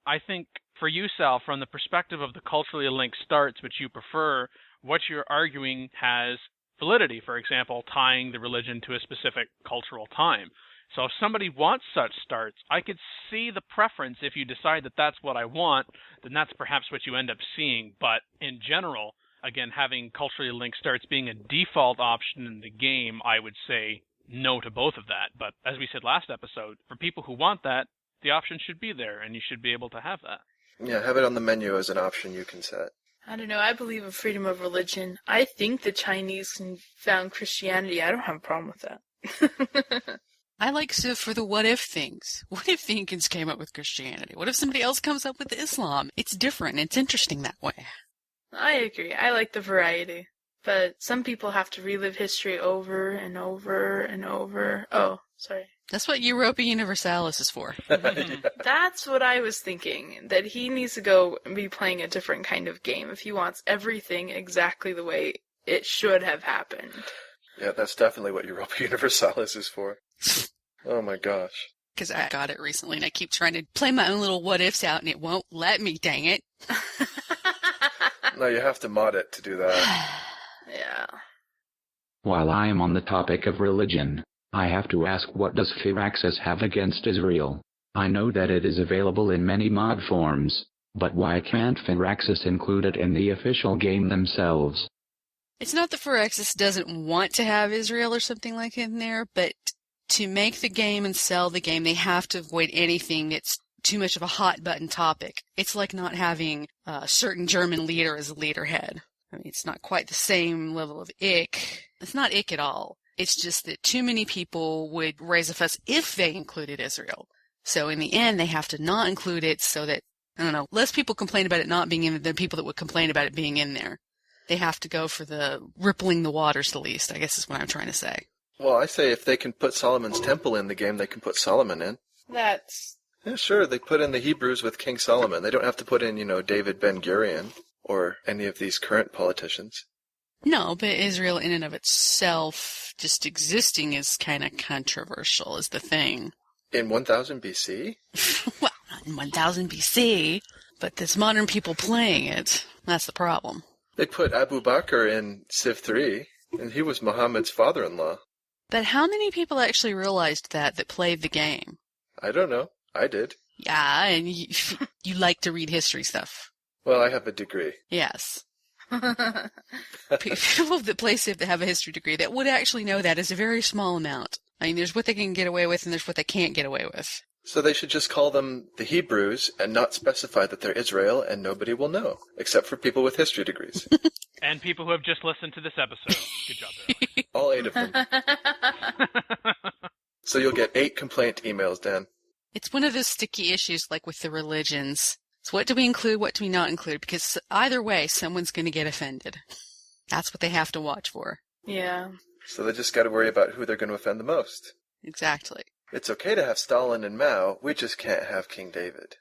I think for you, Sal, from the perspective of the culturally linked starts which you prefer, what you're arguing has validity. For example, tying the religion to a specific cultural time. So if somebody wants such starts, I could see the preference. If you decide that that's what I want, then that's perhaps what you end up seeing. But in general, again, having culturally linked starts being a default option in the game, I would say no to both of that. But as we said last episode, for people who want that, the option should be there, and you should be able to have that. Yeah, have it on the menu as an option you can set. I don't know. I believe in freedom of religion. I think the Chinese found Christianity. I don't have a problem with that. I like Civ for the what-if things. What if the Incans came up with Christianity? What if somebody else comes up with Islam? It's different. It's interesting that way. I agree. I like the variety. But some people have to relive history over and over and over. Oh, sorry. That's what Europa Universalis is for. That's what I was thinking. That he needs to go and be playing a different kind of game if he wants everything exactly the way it should have happened. Yeah, that's definitely what Europa Universalis is for. Oh my gosh. Because I got it recently and I keep trying to play my own little what-ifs out and it won't let me, dang it. No, you have to mod it to do that. Yeah. While I am on the topic of religion, I have to ask, what does Firaxis have against Israel? I know that it is available in many mod forms, but why can't Firaxis include it in the official game themselves? It's not that Firaxis doesn't want to have Israel or something like it in there, but to make the game and sell the game, they have to avoid anything that's too much of a hot-button topic. It's like not having a certain German leader as a leaderhead. I mean, it's not quite the same level of ick. It's not ick at all. It's just that too many people would raise a fuss if they included Israel. So in the end, they have to not include it so that, I don't know, less people complain about it not being in there than people that would complain about it being in there. They have to go for the rippling the waters the least, I guess is what I'm trying to say. Well, I say if they can put Solomon's temple in the game, they can put Solomon in. That's... Yeah, sure, they put in the Hebrews with King Solomon. They don't have to put in, David Ben-Gurion or any of these current politicians. No, but Israel in and of itself just existing is kind of controversial is the thing. In 1000 BC? Well, not in 1000 BC, but there's modern people playing it. That's the problem. They put Abu Bakr in Civ 3, and he was Muhammad's father-in-law. But how many people actually realized that played the game? I don't know. I did. Yeah, and you like to read history stuff. Well, I have a degree. Yes. People that play Civ that have a history degree that would actually know that is a very small amount. I mean, there's what they can get away with and there's what they can't get away with. So they should just call them the Hebrews and not specify that they're Israel, and nobody will know, except for people with history degrees. And people who have just listened to this episode. Good job, Barry. All 8 of them. So you'll get 8 complaint emails, Dan. It's one of those sticky issues like with the religions. So what do we include, what do we not include? Because either way, someone's going to get offended. That's what they have to watch for. Yeah. So they just got to worry about who they're going to offend the most. Exactly. It's okay to have Stalin and Mao, we just can't have King David.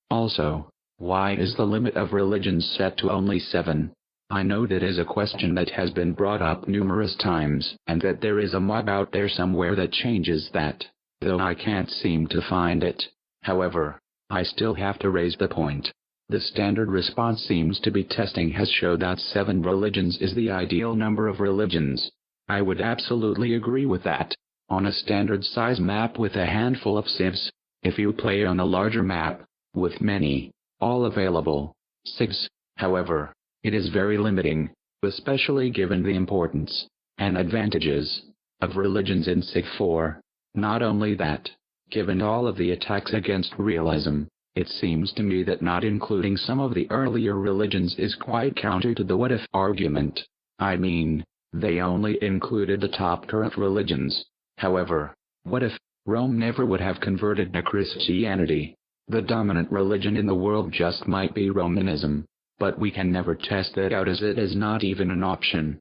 Also, why is the limit of religions set to only 7? I know that is a question that has been brought up numerous times, and that there is a mod out there somewhere that changes that, though I can't seem to find it. However, I still have to raise the point. The standard response seems to be testing has showed that 7 religions is the ideal number of religions. I would absolutely agree with that. On a standard size map with a handful of civs, if you play on a larger map, with many, all available, civs. However, it is very limiting, especially given the importance and advantages of religions in Civ 4. Not only that, given all of the attacks against realism, it seems to me that not including some of the earlier religions is quite counter to the what-if argument. I mean, they only included the top current religions. However, what if Rome never would have converted to Christianity? The dominant religion in the world just might be Romanism, but we can never test that out as it is not even an option.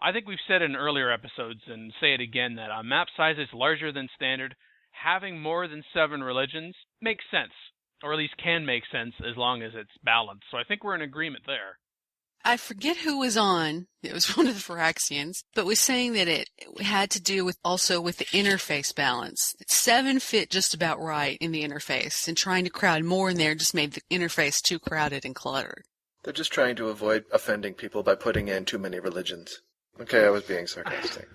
I think we've said in earlier episodes, and say it again, that a map size is larger than standard. Having more than 7 religions makes sense, or at least can make sense as long as it's balanced. So I think we're in agreement there. I forget who was on, it was one of the Phyraxians, but was saying that it had to do with also with the interface balance. 7 fit just about right in the interface, and trying to crowd more in there just made the interface too crowded and cluttered. They're just trying to avoid offending people by putting in too many religions. Okay, I was being sarcastic.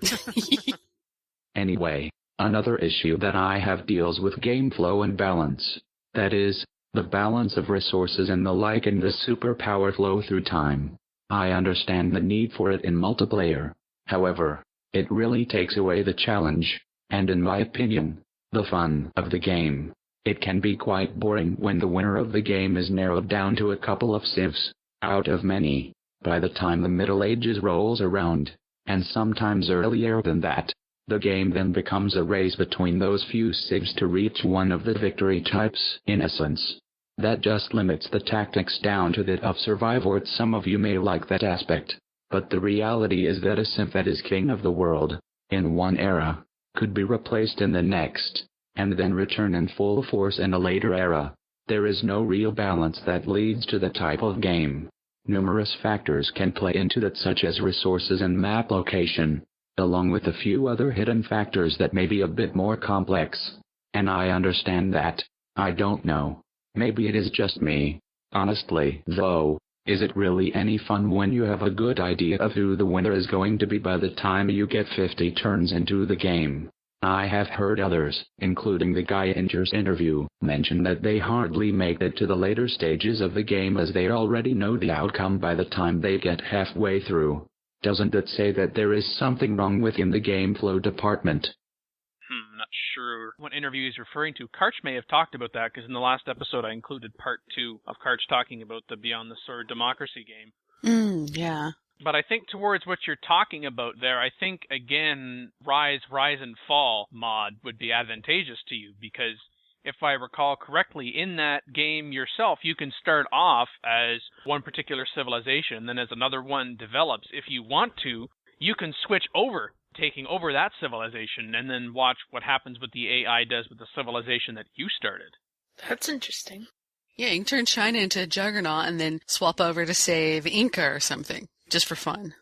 Anyway, another issue that I have deals with game flow and balance. That is, the balance of resources and the like and the superpower flow through time. I understand the need for it in multiplayer. However, it really takes away the challenge, and in my opinion, the fun of the game. It can be quite boring when the winner of the game is narrowed down to a couple of civs, out of many, by the time the Middle Ages rolls around, and sometimes earlier than that. The game then becomes a race between those few civs to reach one of the victory types, in essence. That just limits the tactics down to that of survival. Some of you may like that aspect, but the reality is that a civ that is king of the world, in one era, could be replaced in the next, and then return in full force in a later era. There is no real balance that leads to the type of game. Numerous factors can play into that, such as resources and map location, along with a few other hidden factors that may be a bit more complex. And I understand that. I don't know. Maybe it is just me. Honestly, though, is it really any fun when you have a good idea of who the winner is going to be by the time you get 50 turns into the game? I have heard others, including the guy in your interview, mention that they hardly make it to the later stages of the game as they already know the outcome by the time they get halfway through. Doesn't that say that there is something wrong within the game flow department? Not sure what interview he's referring to. Karch may have talked about that, because in the last episode I included part 2 of Karch talking about the Beyond the Sword Democracy game. Yeah. But I think towards what you're talking about there, I think, again, Rise and Fall mod would be advantageous to you, because if I recall correctly, in that game yourself, you can start off as one particular civilization, then as another one develops, if you want to, you can switch over, taking over that civilization, and then watch what happens with the AI does with the civilization that you started. That's interesting. Yeah, you can turn China into a juggernaut and then swap over to, say, the Inca or something, just for fun.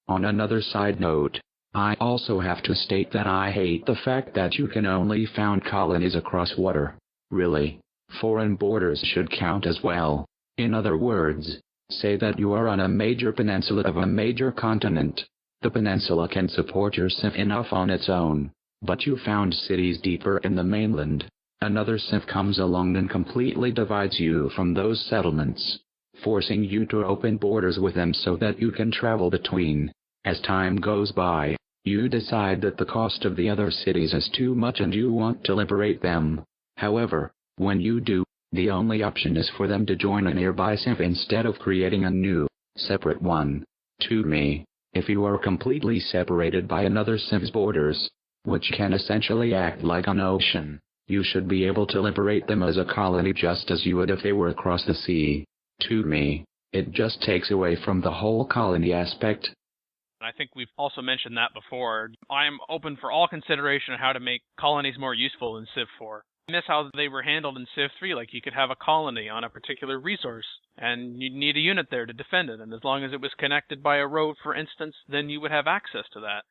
On another side note, I also have to state that I hate the fact that you can only found colonies across water. Really, foreign borders should count as well. In other words, say that you are on a major peninsula of a major continent. The peninsula can support your civ enough on its own, but you found cities deeper in the mainland. Another civ comes along and completely divides you from those settlements, forcing you to open borders with them so that you can travel between. As time goes by, you decide that the cost of the other cities is too much and you want to liberate them. However, when you do, the only option is for them to join a nearby civ instead of creating a new, separate one. To me, if you are completely separated by another civ's borders, which can essentially act like an ocean, you should be able to liberate them as a colony just as you would if they were across the sea. To me, it just takes away from the whole colony aspect. I think we've also mentioned that before. I'm open for all consideration on how to make colonies more useful in Civ 4. I miss how they were handled in Civ 3, like you could have a colony on a particular resource, and you'd need a unit there to defend it, and as long as it was connected by a road, for instance, then you would have access to that.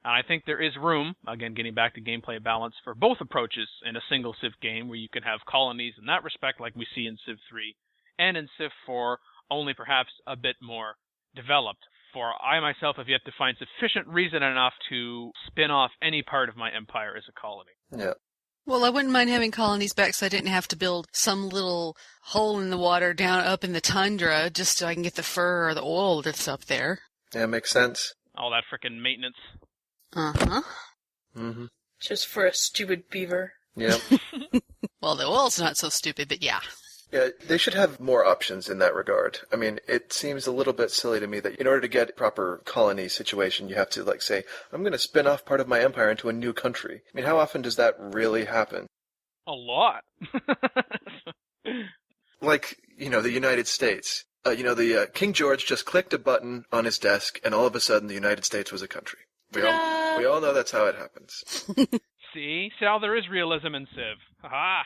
And I think there is room, again getting back to gameplay balance, for both approaches in a single Civ game, where you can have colonies in that respect like we see in Civ 3, and in Civ 4, only perhaps a bit more developed. For I myself have yet to find sufficient reason enough to spin off any part of my empire as a colony. Yeah. Well, I wouldn't mind having colonies back so I didn't have to build some little hole in the water down up in the tundra just so I can get the fur or the oil that's up there. Yeah, makes sense. All that frickin' maintenance. Uh-huh. Mm-hmm. Just for a stupid beaver. Yep. Well, the oil's not so stupid, but yeah. Yeah, they should have more options in that regard. I mean, it seems a little bit silly to me that in order to get proper colony situation, you have to, like, say, I'm going to spin off part of my empire into a new country. I mean, how often does that really happen? A lot. Like, the United States. King George just clicked a button on his desk, and all of a sudden the United States was a country. We all know that's how it happens. See, Sal, there is realism in Civ. Ha-ha!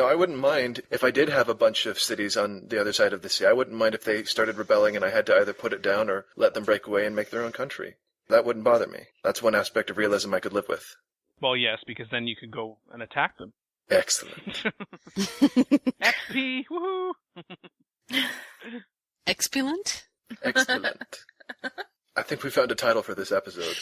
I wouldn't mind if I did have a bunch of cities on the other side of the sea. I wouldn't mind if they started rebelling and I had to either put it down or let them break away and make their own country. That wouldn't bother me. That's one aspect of realism I could live with. Well, yes, because then you could go and attack them. Excellent. XP, woohoo! Expulent? Excellent. I think we found a title for this episode.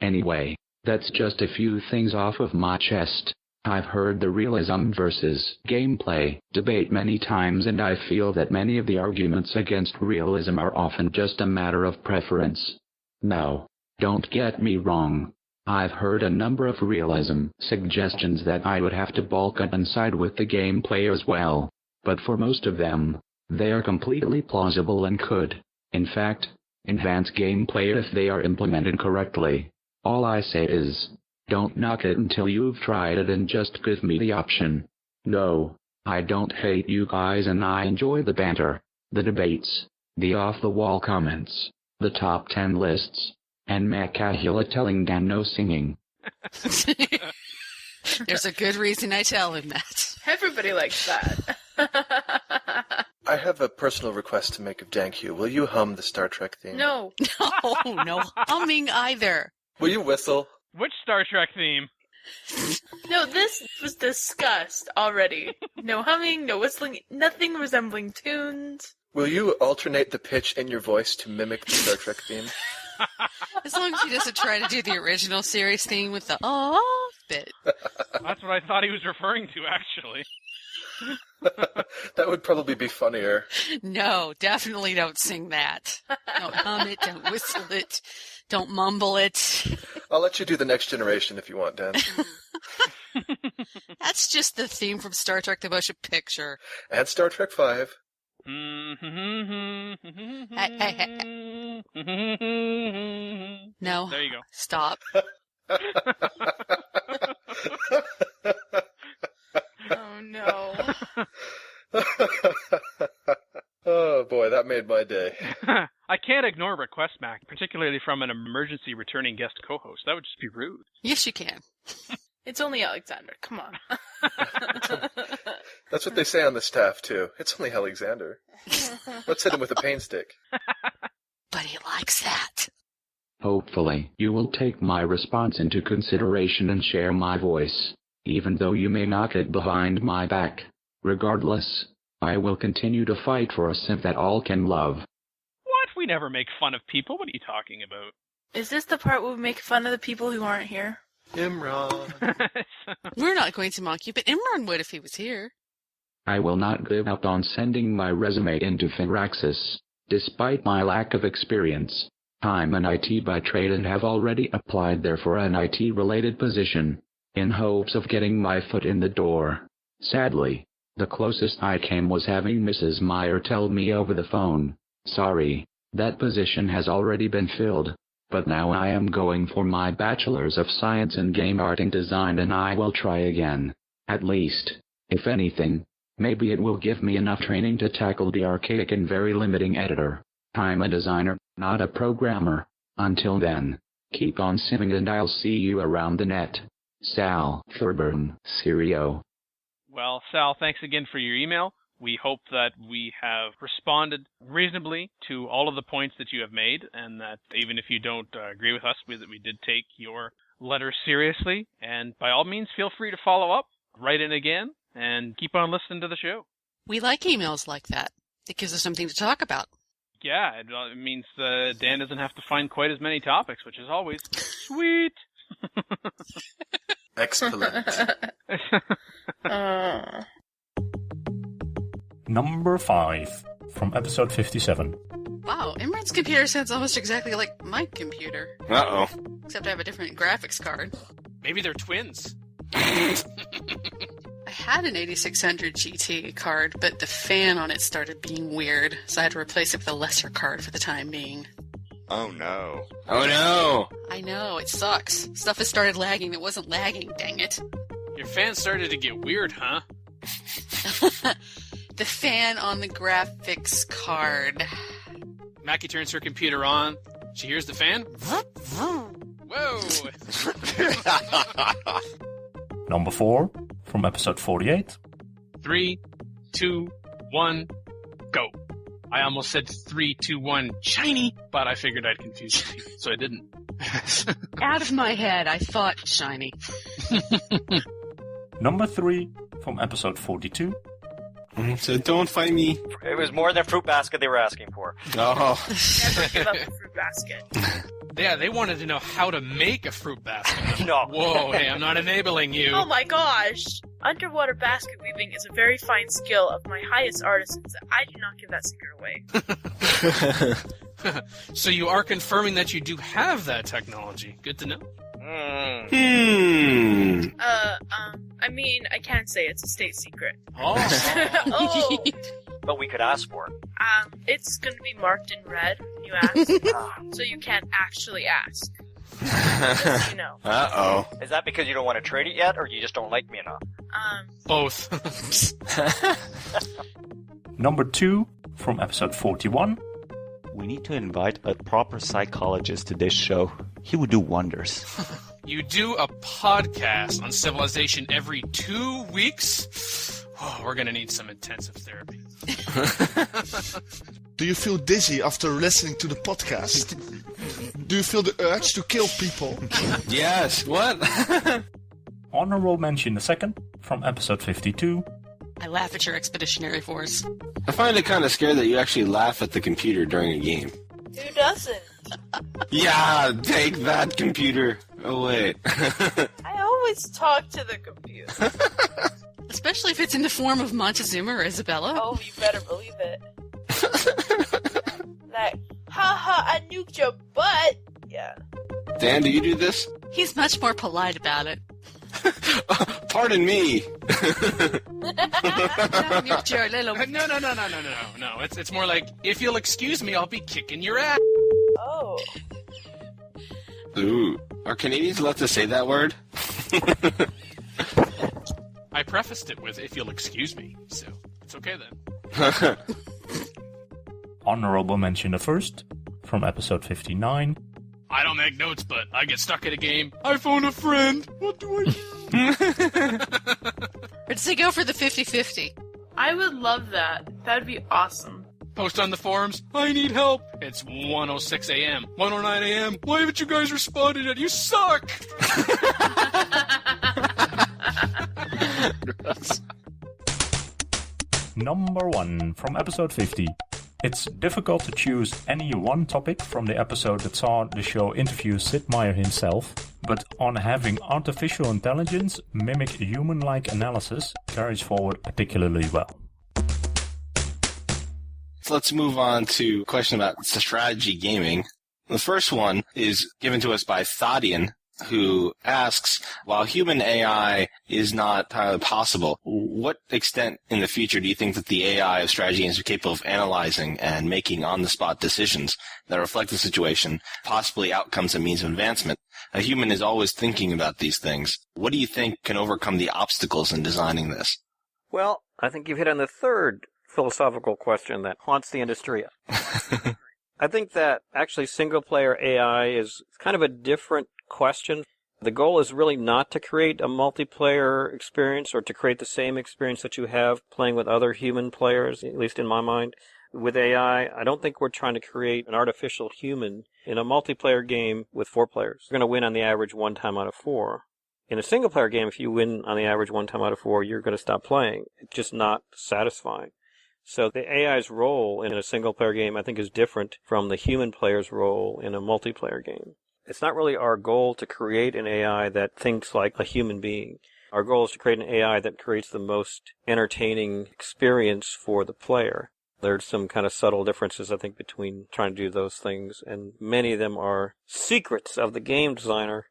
Anyway, that's just a few things off of my chest. I've heard the realism versus gameplay debate many times, and I feel that many of the arguments against realism are often just a matter of preference. Now, don't get me wrong. I've heard a number of realism suggestions that I would have to bulk up and side with the gameplay as well, but for most of them, they are completely plausible and could, in fact, enhance gameplay if they are implemented correctly. All I say is, don't knock it until you've tried it and just give me the option. No, I don't hate you guys, and I enjoy the banter, the debates, the off-the-wall comments, the top 10 lists, and Macahula telling Dan no singing. There's a good reason I tell him that. Everybody likes that. I have a personal request to make of Dan Q. Will you hum the Star Trek theme? No. No humming either. Will you whistle? Which Star Trek theme? No, this was discussed already. No humming, no whistling, nothing resembling tunes. Will you alternate the pitch in your voice to mimic the Star Trek theme? As long as he doesn't try to do the original series theme with the "oh" bit. That's what I thought he was referring to, actually. That would probably be funnier. No, definitely don't sing that. Don't hum it, don't whistle it, don't mumble it. I'll let you do the Next Generation if you want, Dan. That's just the theme from Star Trek the Motion Picture. And Star Trek V. Hey. No. There you go. Stop. Oh, no. Oh, boy, that made my day. I can't ignore requests, Mac, particularly from an emergency returning guest co-host. That would just be rude. Yes, you can. It's only Alexander. Come on. That's what they say on the staff, too. It's only Alexander. Let's hit him with a pain stick. But he likes that. Hopefully, you will take my response into consideration and share my voice, even though you may knock it behind my back. Regardless, I will continue to fight for a Civ that all can love. What? We never make fun of people. What are you talking about? Is this the part where we make fun of the people who aren't here? Imran. We're not going to mock you, but Imran would if he was here. I will not give up on sending my resume into Firaxis, despite my lack of experience. I'm an IT by trade and have already applied there for an IT-related position, in hopes of getting my foot in the door. Sadly, the closest I came was having Mrs. Meyer tell me over the phone, "Sorry, that position has already been filled, but now I am going for my Bachelor's of Science in Game Art and Design and I will try again. At least, if anything, maybe it will give me enough training to tackle the archaic and very limiting editor. I'm a designer, not a programmer. Until then, keep on simming and I'll see you around the net. Sal Thurburn, Sirio." Well, Sal, thanks again for your email. We hope that we have responded reasonably to all of the points that you have made, and that even if you don't agree with us, that we did take your letter seriously. And by all means, feel free to follow up, write in again, and keep on listening to the show. We like emails like that. It gives us something to talk about. Yeah, it means Dan doesn't have to find quite as many topics, which is always sweet. Excellent. Number 5, from episode 57. Wow, Imran's computer sounds almost exactly like my computer. Uh-oh. Except I have a different graphics card. Maybe they're twins. I had an 8600 GT card, but the fan on it started being weird, so I had to replace it with a lesser card for the time being. Oh no. Oh no! I know, it sucks. Stuff has started lagging that wasn't lagging, dang it. Your fan started to get weird, huh? The fan on the graphics card. Mackie turns her computer on. She hears the fan. Whoa! Number 4, from episode 48. 3, 2, 1, go. I almost said 3, 2, 1, shiny, but I figured I'd confuse you, so I didn't. Out of my head, I thought shiny. Number 3, from episode 42. So don't fight me. It was more than fruit basket they were asking for. Oh. Never give up a fruit basket. Yeah, they wanted to know how to make a fruit basket. No. Whoa, hey, I'm not enabling you. Oh my gosh! Underwater basket weaving is a very fine skill of my highest artisans. I do not give that secret away. So you are confirming that you do have that technology. Good to know. I mean, I can't say it's a state secret. Oh. Oh. But we could ask for it. It's going to be marked in red when you ask, so you can't actually ask. Just so you know. Uh-oh. Is that because you don't want to trade it yet, or you just don't like me enough? Both. Number 2, from episode 41. We need to invite a proper psychologist to this show. He would do wonders. You do a podcast on civilization every 2 weeks? Oh, we're gonna need some intensive therapy. Do you feel dizzy after listening to the podcast? Do you feel the urge to kill people? Yes, what? Honorable mention the second, from episode 52. I laugh at your expeditionary force. I find it kind of scary that you actually laugh at the computer during a game. Who doesn't? Yeah, take that computer away. I always talk to the computer. Especially if it's in the form of Montezuma or Isabella. Oh, you better believe it. Like, haha, I nuked your butt. Yeah. Dan, do you do this? He's much more polite about it. Pardon me. Nuked your little... No. It's more like, if you'll excuse me, I'll be kicking your ass. Oh. Ooh. Are Canadians allowed to say that word? I prefaced it with, if you'll excuse me, so it's okay then. Honorable mention the first, from episode 59. I don't make notes, but I get stuck at a game. I phone a friend. What do I do? Or does he go for the 50-50? I would love that. That'd be awesome. Post on the forums. I need help. It's 1:06 a.m. 1:09 a.m. Why haven't you guys responded yet? You suck. Number 1, from episode 50. It's difficult to choose any one topic from the episode that saw the show interview Sid Meier himself, but on having artificial intelligence mimic human-like analysis carries forward particularly well. So let's move on to a question about strategy gaming. The first one is given to us by Thadian, who asks, while human AI is not entirely possible, what extent in the future do you think that the AI of strategy games are capable of analyzing and making on-the-spot decisions that reflect the situation, possibly outcomes and means of advancement? A human is always thinking about these things. What do you think can overcome the obstacles in designing this? Well, I think you've hit on the third philosophical question that haunts the industry. I think that actually single-player AI is kind of a different question. The goal is really not to create a multiplayer experience or to create the same experience that you have playing with other human players, at least in my mind. With AI, I don't think we're trying to create an artificial human in a multiplayer game with 4 players. You're going to win on the average 1 time out of 4. In a single-player game, if you win on the average 1 time out of 4, you're going to stop playing. It's just not satisfying. So the AI's role in a single-player game, I think, is different from the human player's role in a multiplayer game. It's not really our goal to create an AI that thinks like a human being. Our goal is to create an AI that creates the most entertaining experience for the player. There's some kind of subtle differences, I think, between trying to do those things, and many of them are secrets of the game designer.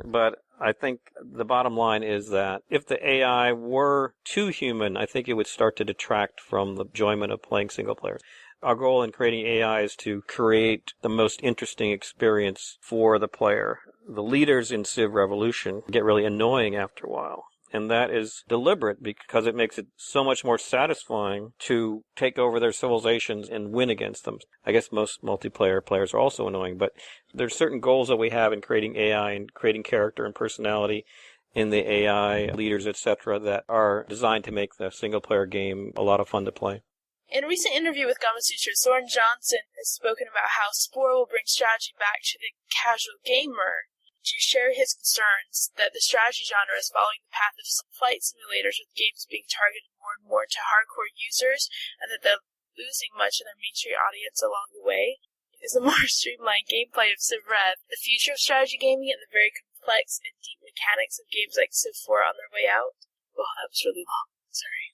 But I think the bottom line is that if the AI were too human, I think it would start to detract from the enjoyment of playing single player. Our goal in creating AI is to create the most interesting experience for the player. The leaders in Civ Revolution get really annoying after a while. And that is deliberate because it makes it so much more satisfying to take over their civilizations and win against them. I guess most multiplayer players are also annoying, but there's certain goals that we have in creating AI and creating character and personality in the AI leaders, etc., that are designed to make the single-player game a lot of fun to play. In a recent interview with Gamasutra, Soren Johnson has spoken about how Spore will bring strategy back to the casual gamer. To share his concerns that the strategy genre is following the path of flight simulators, with games being targeted more and more to hardcore users, and that they're losing much of their mainstream audience along the way. Is the more streamlined gameplay of Civ Rev the future of strategy gaming and the very complex and deep mechanics of games like Civ 4 on their way out? Well, that was really long. Sorry.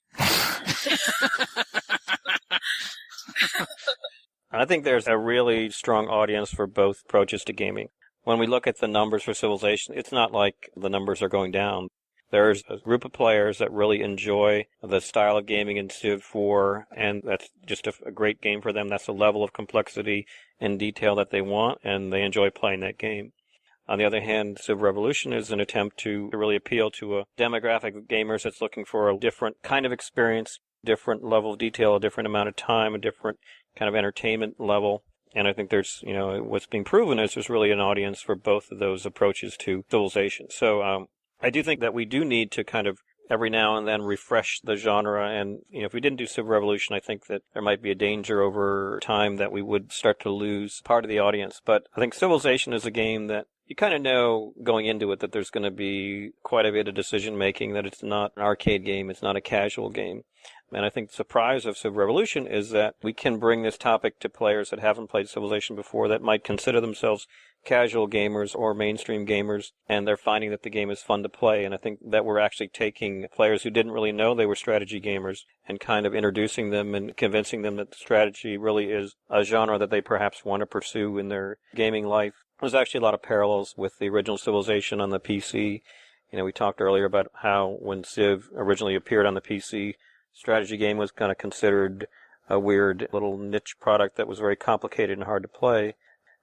I think there's a really strong audience for both approaches to gaming. When we look at the numbers for Civilization, it's not like the numbers are going down. There's a group of players that really enjoy the style of gaming in Civ 4, and that's just a great game for them. That's the level of complexity and detail that they want, and they enjoy playing that game. On the other hand, Civ Revolution is an attempt to really appeal to a demographic of gamers that's looking for a different kind of experience, different level of detail, a different amount of time, a different kind of entertainment level. And I think there's, what's being proven is there's really an audience for both of those approaches to Civilization. So I do think that we do need to kind of every now and then refresh the genre. And, if we didn't do Civ Revolution, I think that there might be a danger over time that we would start to lose part of the audience. But I think Civilization is a game that you kind of know going into it that there's going to be quite a bit of decision making, that it's not an arcade game, it's not a casual game. And I think the surprise of Civ Revolution is that we can bring this topic to players that haven't played Civilization before, that might consider themselves casual gamers or mainstream gamers, and they're finding that the game is fun to play. And I think that we're actually taking players who didn't really know they were strategy gamers and kind of introducing them and convincing them that strategy really is a genre that they perhaps want to pursue in their gaming life. There's actually a lot of parallels with the original Civilization on the PC. We talked earlier about how when Civ originally appeared on the PC, strategy game was kind of considered a weird little niche product that was very complicated and hard to play.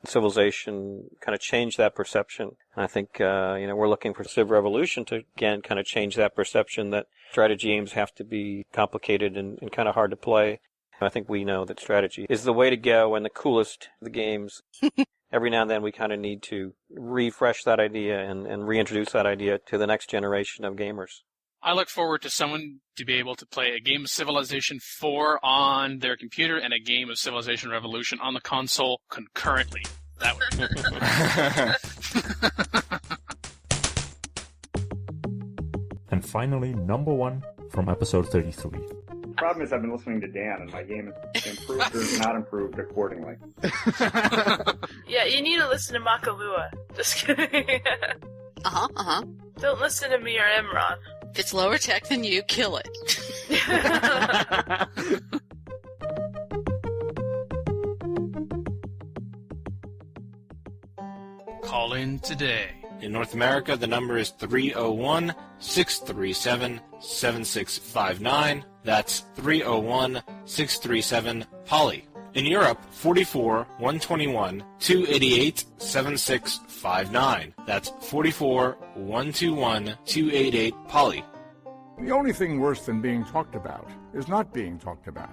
Civilization kind of changed that perception. And I think, we're looking for Civ Revolution to, again, kind of change that perception that strategy games have to be complicated and kind of hard to play. And I think we know that strategy is the way to go and the coolest of the games. Every now and then we kind of need to refresh that idea and reintroduce that idea to the next generation of gamers. I look forward to someone to be able to play a game of Civilization 4 on their computer and a game of Civilization Revolution on the console concurrently. That would. And finally, number 1 from episode 33. The problem is I've been listening to Dan, and my game is improved or not improved accordingly. Yeah, you need to listen to Makalua. Just kidding. Don't listen to me or Imran. If it's lower tech than you, kill it. Call in today. In North America, the number is 301-637-7659. That's 301-637-POLY. In Europe, 44-121-288-7659. That's 44-121-288-POLY. The only thing worse than being talked about is not being talked about.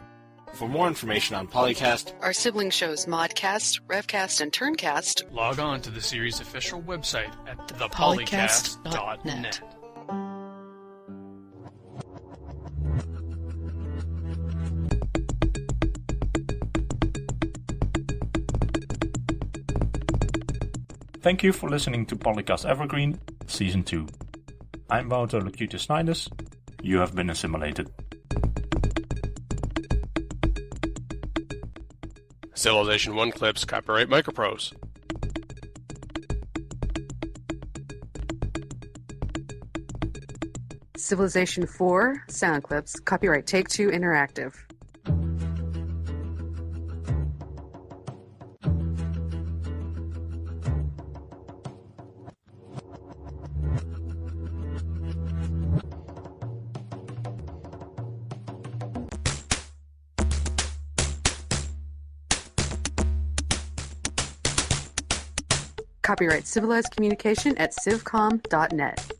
For more information on PolyCast, our sibling shows Modcast, Revcast, and Turncast, log on to the series' official website at thepolycast.net. Thank you for listening to PolyCast Evergreen, Season 2. I'm Wouter Locutus Snijders. You have been assimilated. Civilization 1 clips, copyright Microprose. Civilization 4 sound clips, copyright Take-Two Interactive. Copyright Civilized Communication at civcom.net.